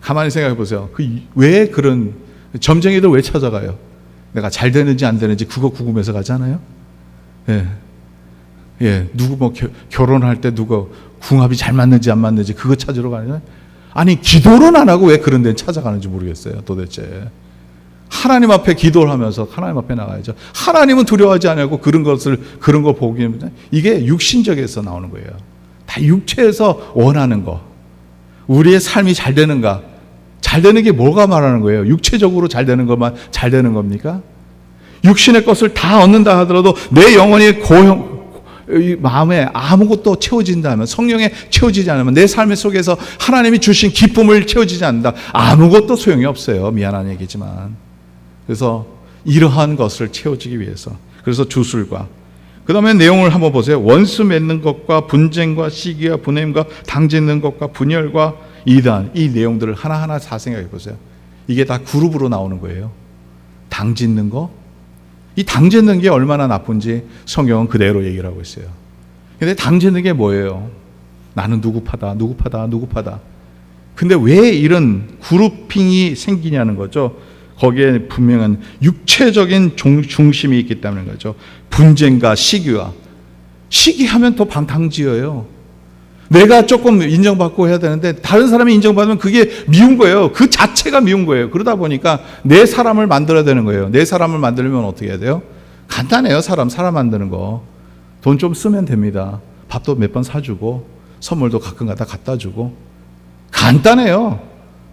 가만히 생각해 보세요. 왜 그런 점쟁이들 왜 찾아가요? 내가 잘 되는지 안 되는지 그거 궁금해서 가잖아요. 누구 결혼할 때 누가 궁합이 잘 맞는지 안 맞는지 그거 찾으러 가냐? 아니, 기도는 안 하고 왜 그런 데는 찾아가는지 모르겠어요. 도대체 하나님 앞에 기도를 하면서 하나님 앞에 나가야죠. 하나님은 두려워하지 않고 그런 거 보기에는 이게 육신적에서 나오는 거예요. 다 육체에서 원하는 거. 우리의 삶이 잘 되는가? 잘 되는 게 뭐가 말하는 거예요? 육체적으로 잘 되는 것만 잘 되는 겁니까? 육신의 것을 다 얻는다 하더라도 내 영혼이 마음에 아무것도 채워진다 하면, 성령에 채워지지 않으면, 내 삶 속에서 하나님이 주신 기쁨을 채워지지 않는다, 아무것도 소용이 없어요. 미안한 얘기지만. 그래서 이러한 것을 채워지기 위해서, 그래서 주술과, 그 다음에 내용을 한번 보세요. 원수 맺는 것과 분쟁과 시기와 분냄과 당짓는 것과 분열과 이단, 이 내용들을 하나하나 다 생각해 보세요. 이게 다 그룹으로 나오는 거예요. 당짓는 거, 이 당짓는 게 얼마나 나쁜지 성경은 그대로 얘기를 하고 있어요. 근데 당짓는 게 뭐예요? 나는 누구 파다. 근데 왜 이런 그룹핑이 생기냐는 거죠. 거기에 분명한 육체적인 중심이 있기 때문인 거죠. 분쟁과 시기하면 또 방탕지어요. 내가 조금 인정받고 해야 되는데 다른 사람이 인정받으면 그게 미운 거예요. 그 자체가 미운 거예요. 그러다 보니까 내 사람을 만들어야 되는 거예요. 내 사람을 만들려면 어떻게 해야 돼요? 간단해요. 사람 만드는 거. 돈 좀 쓰면 됩니다. 밥도 몇 번 사주고 선물도 가끔 갖다 주고. 간단해요.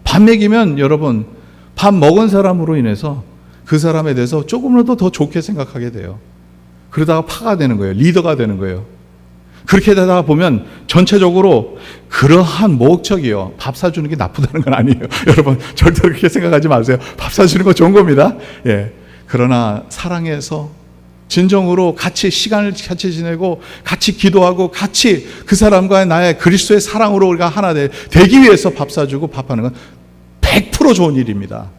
밥 먹이면 여러분, 밥 먹은 사람으로 인해서 그 사람에 대해서 조금이라도 더 좋게 생각하게 돼요. 그러다가 파가 되는 거예요. 리더가 되는 거예요. 그렇게 되다 보면 전체적으로 그러한 목적이요. 밥 사주는 게 나쁘다는 건 아니에요. 여러분, 절대 그렇게 생각하지 마세요. 밥 사주는 거 좋은 겁니다. 그러나 사랑해서 진정으로 같이 시간을 같이 지내고 같이 기도하고 같이 그 사람과의 나의 그리스도의 사랑으로 우리가 하나 되기 위해서 밥 사주고 밥하는 건 100% 좋은 일입니다.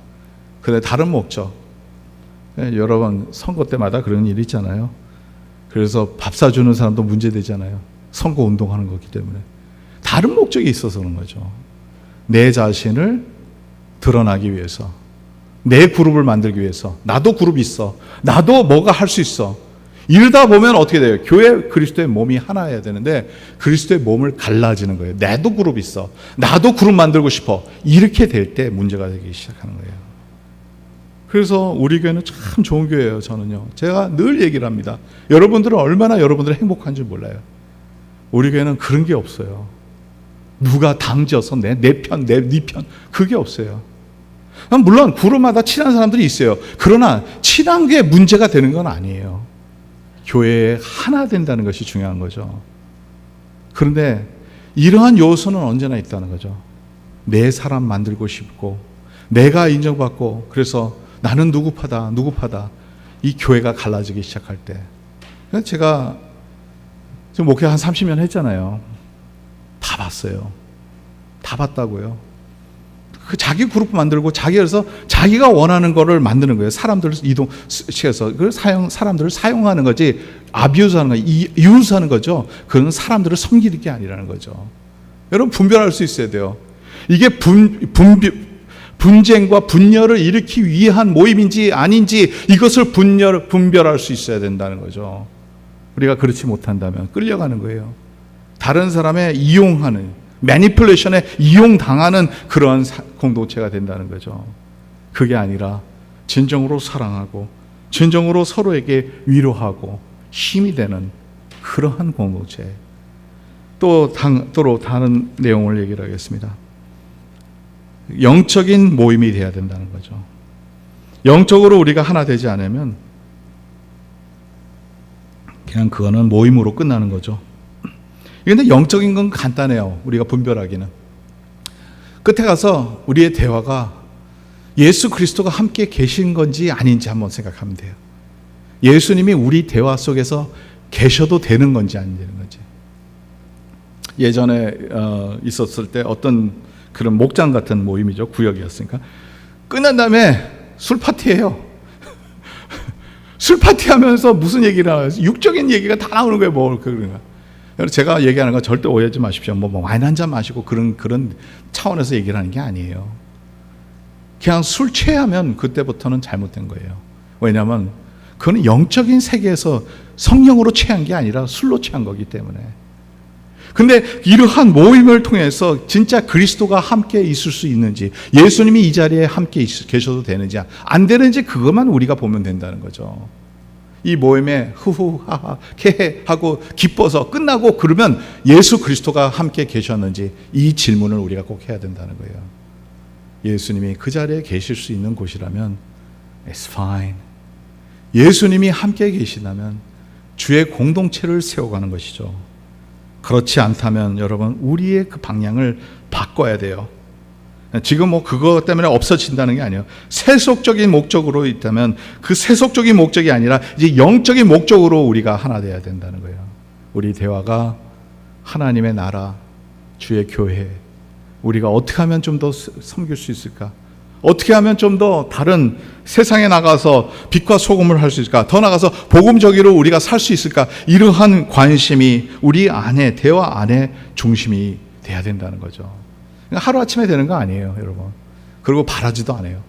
그런데 다른 목적. 여러분, 선거 때마다 그런 일 있잖아요. 그래서 밥 사주는 사람도 문제되잖아요. 선거 운동하는 거기 때문에. 다른 목적이 있어서 그런 거죠. 내 자신을 드러나기 위해서, 내 그룹을 만들기 위해서. 나도 그룹 있어. 나도 뭐가 할 수 있어. 이러다 보면 어떻게 돼요? 교회 그리스도의 몸이 하나여야 되는데 그리스도의 몸을 갈라지는 거예요. 나도 그룹 있어. 나도 그룹 만들고 싶어. 이렇게 될 때 문제가 되기 시작하는 거예요. 그래서 우리 교회는 참 좋은 교회예요. 저는요. 제가 늘 얘기를 합니다. 여러분들은 얼마나 여러분들이 행복한 줄 몰라요. 우리 교회는 그런 게 없어요. 누가 당져서 네 편, 네 편, 그게 없어요. 물론 그룹마다 친한 사람들이 있어요. 그러나 친한 게 문제가 되는 건 아니에요. 교회에 하나 된다는 것이 중요한 거죠. 그런데 이러한 요소는 언제나 있다는 거죠. 내 사람 만들고 싶고 내가 인정받고 그래서 나는 누구파다 이 교회가 갈라지기 시작할 때, 제가 지금 목회 한 30년 했잖아요. 다 봤어요. 다 봤다고요. 그 자기 그룹 만들고 자기에서 자기가 원하는 거를 만드는 거예요. 사람들을 이동시켜서 그 사람들을 사용하는 거지, 아뷰즈하는 거, 이웃하는 거죠. 그건 사람들을 섬기는 게 아니라는 거죠. 여러분 분별할 수 있어야 돼요. 이게 분쟁과 분열을 일으키기 위한 모임인지 아닌지 이것을 분별할 수 있어야 된다는 거죠. 우리가 그렇지 못한다면 끌려가는 거예요. 다른 사람의 이용하는, 매니플레이션에 이용당하는 그러한 공동체가 된다는 거죠. 그게 아니라 진정으로 사랑하고 진정으로 서로에게 위로하고 힘이 되는 그러한 공동체. 또 다른 내용을 얘기를 하겠습니다. 영적인 모임이 돼야 된다는 거죠. 영적으로 우리가 하나 되지 않으면 그냥 그거는 모임으로 끝나는 거죠. 그런데 영적인 건 간단해요. 우리가 분별하기는. 끝에 가서 우리의 대화가 예수 그리스도가 함께 계신 건지 아닌지 한번 생각하면 돼요. 예수님이 우리 대화 속에서 계셔도 되는 건지 안 되는 건지. 예전에 있었을 때 어떤 그런 목장 같은 모임이죠. 구역이었으니까. 끝난 다음에 술 파티예요. 술 파티 하면서 무슨 얘기를 하요? 육적인 얘기가 다 나오는 거예요. 뭐 그런가. 제가 얘기하는 건 절대 오해하지 마십시오. 뭐 와인 한 잔 마시고 그런 차원에서 얘기를 하는 게 아니에요. 그냥 술 취하면 그때부터는 잘못된 거예요. 왜냐하면 그건 영적인 세계에서 성령으로 취한 게 아니라 술로 취한 거기 때문에. 근데 이러한 모임을 통해서 진짜 그리스도가 함께 있을 수 있는지, 예수님이 이 자리에 함께 계셔도 되는지 안 되는지 그것만 우리가 보면 된다는 거죠. 이 모임에 후후하하 캐해 하고 기뻐서 끝나고 그러면 예수 그리스도가 함께 계셨는지 이 질문을 우리가 꼭 해야 된다는 거예요. 예수님이 그 자리에 계실 수 있는 곳이라면 It's fine. 예수님이 함께 계시다면 주의 공동체를 세워가는 것이죠. 그렇지 않다면 여러분 우리의 그 방향을 바꿔야 돼요. 지금 뭐 그거 때문에 없어진다는 게 아니에요. 세속적인 목적으로 있다면 그 세속적인 목적이 아니라 이제 영적인 목적으로 우리가 하나 돼야 된다는 거예요. 우리 대화가 하나님의 나라, 주의 교회, 우리가 어떻게 하면 좀 더 섬길 수 있을까? 어떻게 하면 좀 더 다른 세상에 나가서 빛과 소금을 할 수 있을까? 더 나가서 복음적으로 우리가 살 수 있을까? 이러한 관심이 우리 안에, 대화 안에 중심이 돼야 된다는 거죠. 하루아침에 되는 거 아니에요, 여러분. 그리고 바라지도 않아요.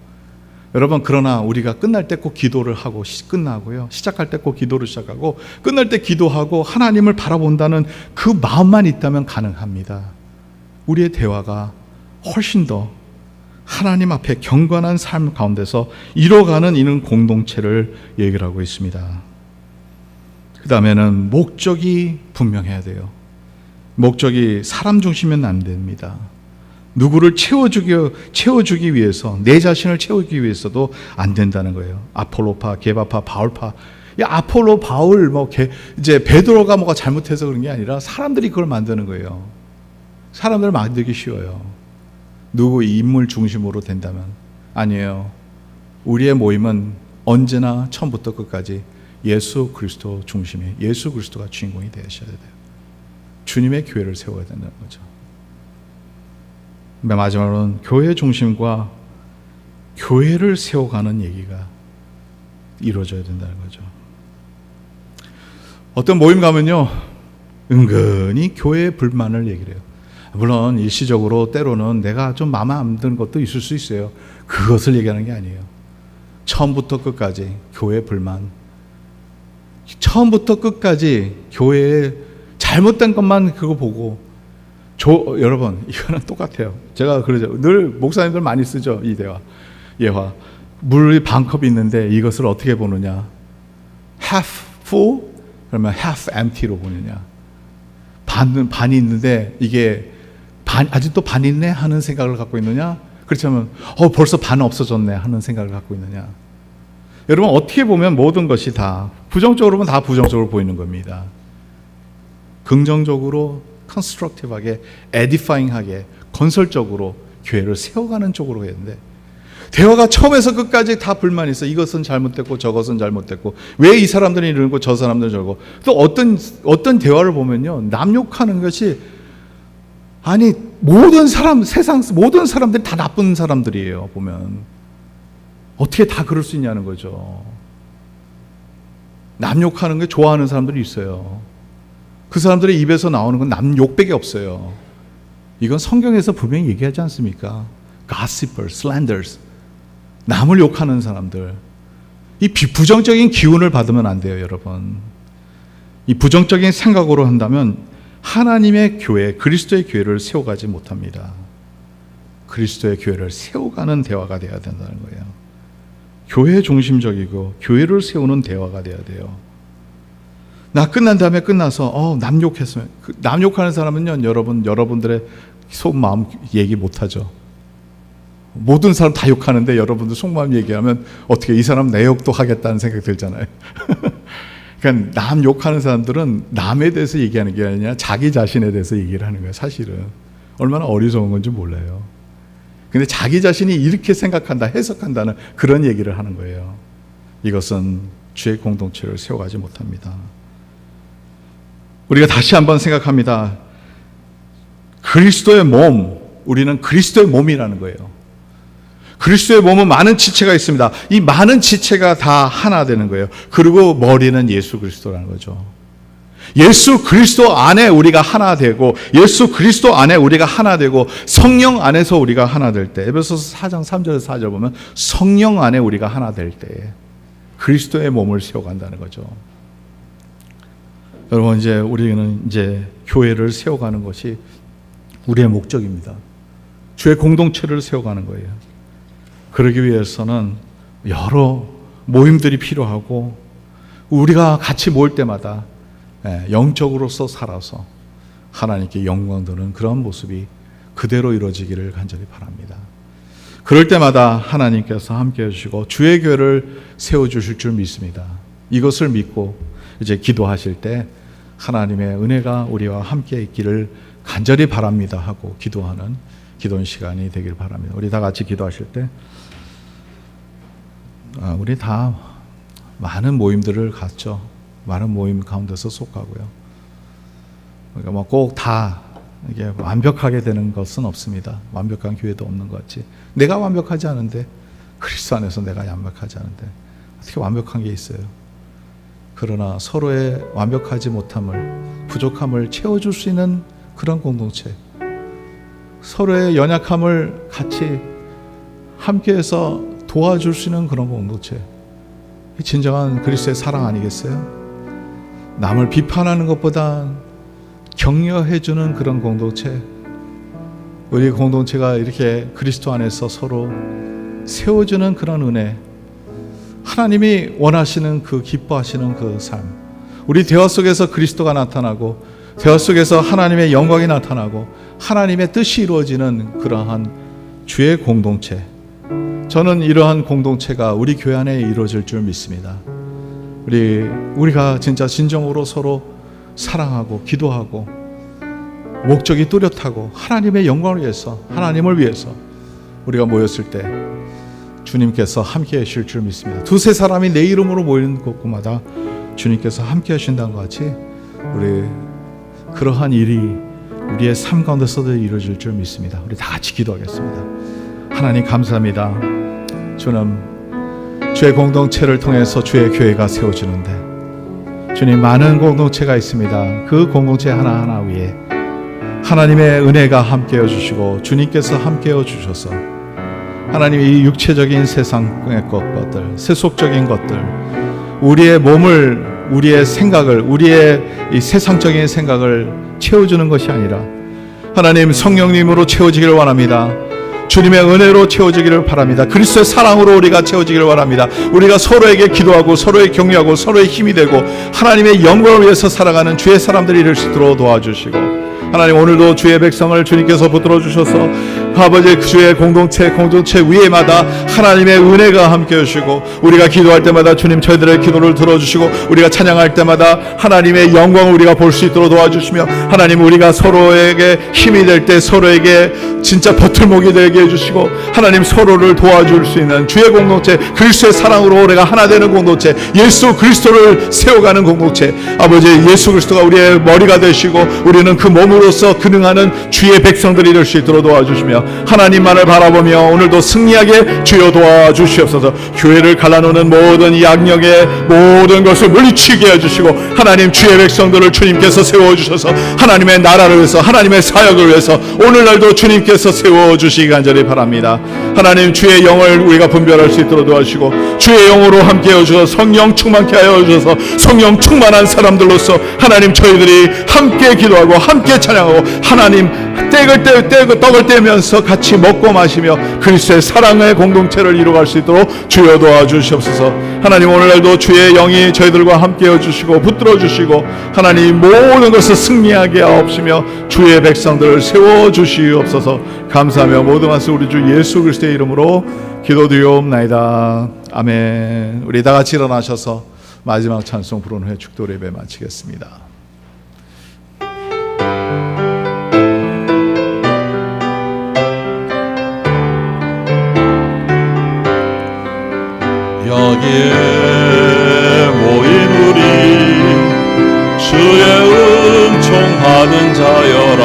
여러분, 그러나 우리가 끝날 때 꼭 기도를 하고 끝나고요. 시작할 때 꼭 기도를 시작하고 끝날 때 기도하고 하나님을 바라본다는 그 마음만 있다면 가능합니다. 우리의 대화가 훨씬 더 하나님 앞에 경건한 삶 가운데서 이뤄가는 이는 공동체를 얘기를 하고 있습니다. 그 다음에는 목적이 분명해야 돼요. 목적이 사람 중심이면 안 됩니다. 누구를 채워주기 위해서, 내 자신을 채우기 위해서도 안 된다는 거예요. 아폴로파, 게바파, 바울파. 아폴로, 바울, 이제 베드로가 뭐가 잘못해서 그런 게 아니라 사람들이 그걸 만드는 거예요. 사람들을 만들기 쉬워요. 누구 인물 중심으로 된다면 아니에요. 우리의 모임은 언제나 처음부터 끝까지 예수 그리스도 중심이, 예수 그리스도가 주인공이 되셔야 돼요. 주님의 교회를 세워야 된다는 거죠. 마지막으로는 교회 중심과 교회를 세워가는 얘기가 이루어져야 된다는 거죠. 어떤 모임 가면요, 은근히 교회의 불만을 얘기를 해요. 물론 일시적으로 때로는 내가 좀 마음에 안 드는 것도 있을 수 있어요. 그것을 얘기하는 게 아니에요. 처음부터 끝까지 교회 불만, 처음부터 끝까지 교회에 잘못된 것만 그거 보고 여러분 이거는 똑같아요. 제가 그러죠. 늘 목사님들 많이 쓰죠. 이 대화, 예화. 물이 반컵이 있는데 이것을 어떻게 보느냐? half full 그러면 half empty로 보느냐? 반이 있는데 이게 아직도 반 있네 하는 생각을 갖고 있느냐? 그렇다면 벌써 반 없어졌네 하는 생각을 갖고 있느냐? 여러분, 어떻게 보면 모든 것이 다 부정적으로 보면 다 부정적으로 보이는 겁니다. 긍정적으로 constructive하게, edifying하게, 건설적으로 교회를 세워가는 쪽으로 해야 되는데, 대화가 처음에서 끝까지 다 불만이 있어. 이것은 잘못됐고 저것은 잘못됐고, 왜 이 사람들이 이러고 저 사람들은 저러고. 또 어떤 대화를 보면요, 남 욕하는 것이, 아니 세상 모든 사람들이 다 나쁜 사람들이에요. 보면 어떻게 다 그럴 수 있냐는 거죠. 남 욕하는 게 좋아하는 사람들이 있어요. 그 사람들의 입에서 나오는 건 남 욕밖에 없어요. 이건 성경에서 분명히 얘기하지 않습니까? Gossipers, slanders, 남을 욕하는 사람들. 이 부정적인 기운을 받으면 안 돼요, 여러분. 이 부정적인 생각으로 한다면 하나님의 교회, 그리스도의 교회를 세워가지 못합니다. 그리스도의 교회를 세워가는 대화가 돼야 된다는 거예요. 교회 중심적이고 교회를 세우는 대화가 돼야 돼요. 나 끝난 다음에 끝나서 남 욕했으면, 남 욕하는 사람은요, 여러분들의 속마음 얘기 못하죠. 모든 사람 다 욕하는데 여러분들 속마음 얘기하면 어떻게 이 사람 내 욕도 하겠다는 생각 들잖아요. 그러니까 남 욕하는 사람들은 남에 대해서 얘기하는 게 아니라 자기 자신에 대해서 얘기를 하는 거예요. 사실은 얼마나 어리석은 건지 몰라요. 근데 자기 자신이 이렇게 생각한다, 해석한다는 그런 얘기를 하는 거예요. 이것은 주의 공동체를 세워가지 못합니다. 우리가 다시 한번 생각합니다. 그리스도의 몸, 우리는 그리스도의 몸이라는 거예요. 그리스도의 몸은 많은 지체가 있습니다. 이 많은 지체가 다 하나 되는 거예요. 그리고 머리는 예수 그리스도라는 거죠. 예수 그리스도 안에 우리가 하나 되고, 예수 그리스도 안에 우리가 하나 되고, 성령 안에서 우리가 하나 될 때, 에베소서 4장 3절에서 4절 보면 성령 안에 우리가 하나 될 때 그리스도의 몸을 세워간다는 거죠. 여러분, 우리는 교회를 세워가는 것이 우리의 목적입니다. 주의 공동체를 세워가는 거예요. 그러기 위해서는 여러 모임들이 필요하고, 우리가 같이 모일 때마다 영적으로서 살아서 하나님께 영광 드는 그런 모습이 그대로 이루어지기를 간절히 바랍니다. 그럴 때마다 하나님께서 함께 해주시고 주의 교회를 세워주실 줄 믿습니다. 이것을 믿고 기도하실 때 하나님의 은혜가 우리와 함께 있기를 간절히 바랍니다 하고 기도하는 기도의 시간이 되길 바랍니다. 우리 다 같이 기도하실 때, 우리 다 많은 모임들을 갔죠. 많은 모임 가운데서 속하고요. 그러니까 꼭 다 이게 완벽하게 되는 것은 없습니다. 완벽한 교회도 없는 것 같이, 내가 완벽하지 않은데, 그리스도 안에서 내가 완벽하지 않은데 어떻게 완벽한 게 있어요? 그러나 서로의 완벽하지 못함을, 부족함을 채워줄 수 있는 그런 공동체, 서로의 연약함을 같이 함께해서 도와줄 수 있는 그런 공동체, 진정한 그리스도의 사랑 아니겠어요? 남을 비판하는 것보다 격려해주는 그런 공동체, 우리 공동체가 이렇게 그리스도 안에서 서로 세워주는 그런 은혜, 하나님이 원하시는 그 기뻐하시는 그 삶, 우리 대화 속에서 그리스도가 나타나고, 대화 속에서 하나님의 영광이 나타나고, 하나님의 뜻이 이루어지는 그러한 주의 공동체, 저는 이러한 공동체가 우리 교회 안에 이루어질 줄 믿습니다. 우리가 진짜 진정으로 서로 사랑하고 기도하고 목적이 뚜렷하고 하나님의 영광을 위해서, 하나님을 위해서 우리가 모였을 때 주님께서 함께 하실 줄 믿습니다. 두세 사람이 내 이름으로 모이는 곳마다 주님께서 함께 하신다는 것 같이 우리 그러한 일이 우리의 삶 가운데서도 이루어질 줄 믿습니다. 우리 다 같이 기도하겠습니다. 하나님 감사합니다. 주님, 주의 공동체를 통해서 주의 교회가 세워지는데, 주님, 많은 공동체가 있습니다. 그 공동체 하나하나 위에 하나님의 은혜가 함께해 주시고 주님께서 함께해 주셔서 하나님, 이 육체적인 세상의 것들, 세속적인 것들, 우리의 몸을, 우리의 생각을, 우리의 이 세상적인 생각을 채워주는 것이 아니라 하나님 성령님으로 채워지기를 원합니다. 주님의 은혜로 채워지기를 바랍니다. 그리스도의 사랑으로 우리가 채워지기를 바랍니다. 우리가 서로에게 기도하고 서로의 격려하고 서로의 힘이 되고 하나님의 영광을 위해서 살아가는 주의 사람들이 될 수 있도록 도와주시고, 하나님 오늘도 주의 백성을 주님께서 붙들어 주셔서 아버지 주의 공동체 위에마다 하나님의 은혜가 함께 하시고, 우리가 기도할 때마다 주님 저희들의 기도를 들어주시고, 우리가 찬양할 때마다 하나님의 영광을 우리가 볼 수 있도록 도와주시며, 하나님 우리가 서로에게 힘이 될 때 서로에게 진짜 버틀목이 되게 해주시고, 하나님 서로를 도와줄 수 있는 주의 공동체, 그리스도의 사랑으로 우리가 하나 되는 공동체, 예수 그리스도를 세워가는 공동체, 아버지 예수 그리스도가 우리의 머리가 되시고 우리는 그 몸으로서 근응하는 주의 백성들이 될 수 있도록 도와주시며, 하나님만을 바라보며 오늘도 승리하게 주여 도와주시옵소서. 교회를 갈라놓는 모든 양력의 모든 것을 물리치게 해주시고, 하나님 주의 백성들을 주님께서 세워주셔서 하나님의 나라를 위해서, 하나님의 사역을 위해서 오늘날도 주님께서 세워주시기 간절히 바랍니다. 하나님 주의 영을 우리가 분별할 수 있도록 도와주시고, 주의 영으로 함께 해주셔서 성령 충만케 하여 주셔서 성령 충만한 사람들로서 하나님 저희들이 함께 기도하고 함께 찬양하고, 하나님 떡을 떼면서 같이 먹고 마시며 그리스도의 사랑의 공동체를 이루어갈 수 있도록 주여 도와주시옵소서. 하나님 오늘날도 주의 영이 저희들과 함께 해주시고 붙들어 주시고, 하나님 모든 것을 승리하게 하옵시며 주의 백성들을 세워주시옵소서. 감사하며 모든 말씀 우리 주 예수 그리스도의 이름으로 기도드리옵나이다. 아멘. 우리 다 같이 일어나셔서 마지막 찬송 부르는 후에 축도 예배 마치겠습니다. 여기에 모인 우리 주의 은총받은 자여라.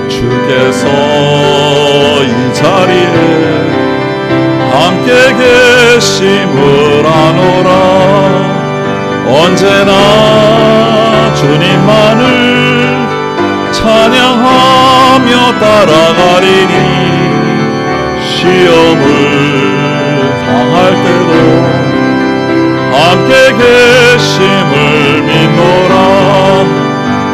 주께서 이 자리에 함께 계심을 아노라. 언제나 주님만을 찬양하며 따라가리니, 시험을 당할 때도 함께 계심을 믿노라.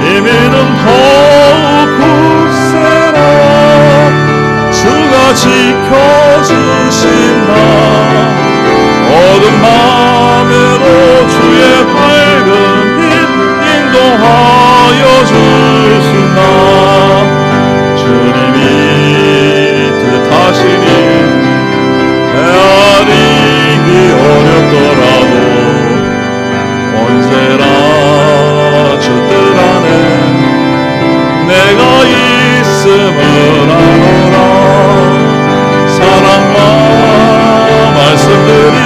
이 믿음 더욱 굳세라. 주가 지켜주신다. 어두운 밤에도 주의 밝은 빛 인도하여 주신다. 주님이 뜻하시니 헤아리기 어렵더라도 언제나 주 뜻 안에 내가 있음을 아노라. 사랑과 말씀들이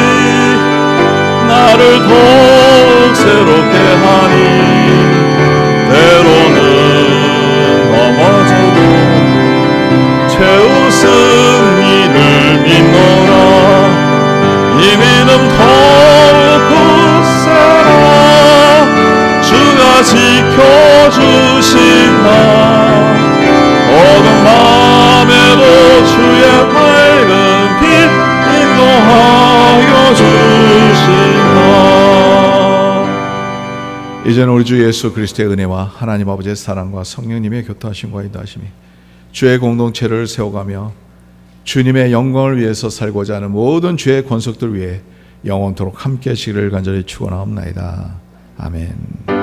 나를 더욱 새롭게 하니, 때로는 넘어져도 최후 승리를 믿노라. 이 믿음 더욱 굳세라. 주가 지켜주신다. 어두운 밤에도 주의 밝은 빛 인도하여 주신다. 이제는 우리 주 예수 그리스도의 은혜와 하나님 아버지의 사랑과 성령님의 교통하심과 인도하심이 주의 공동체를 세워가며 주님의 영광을 위해서 살고자 하는 모든 주의 권속들 위해 영원토록 함께 하시기를 간절히 축원하옵나이다. 아멘.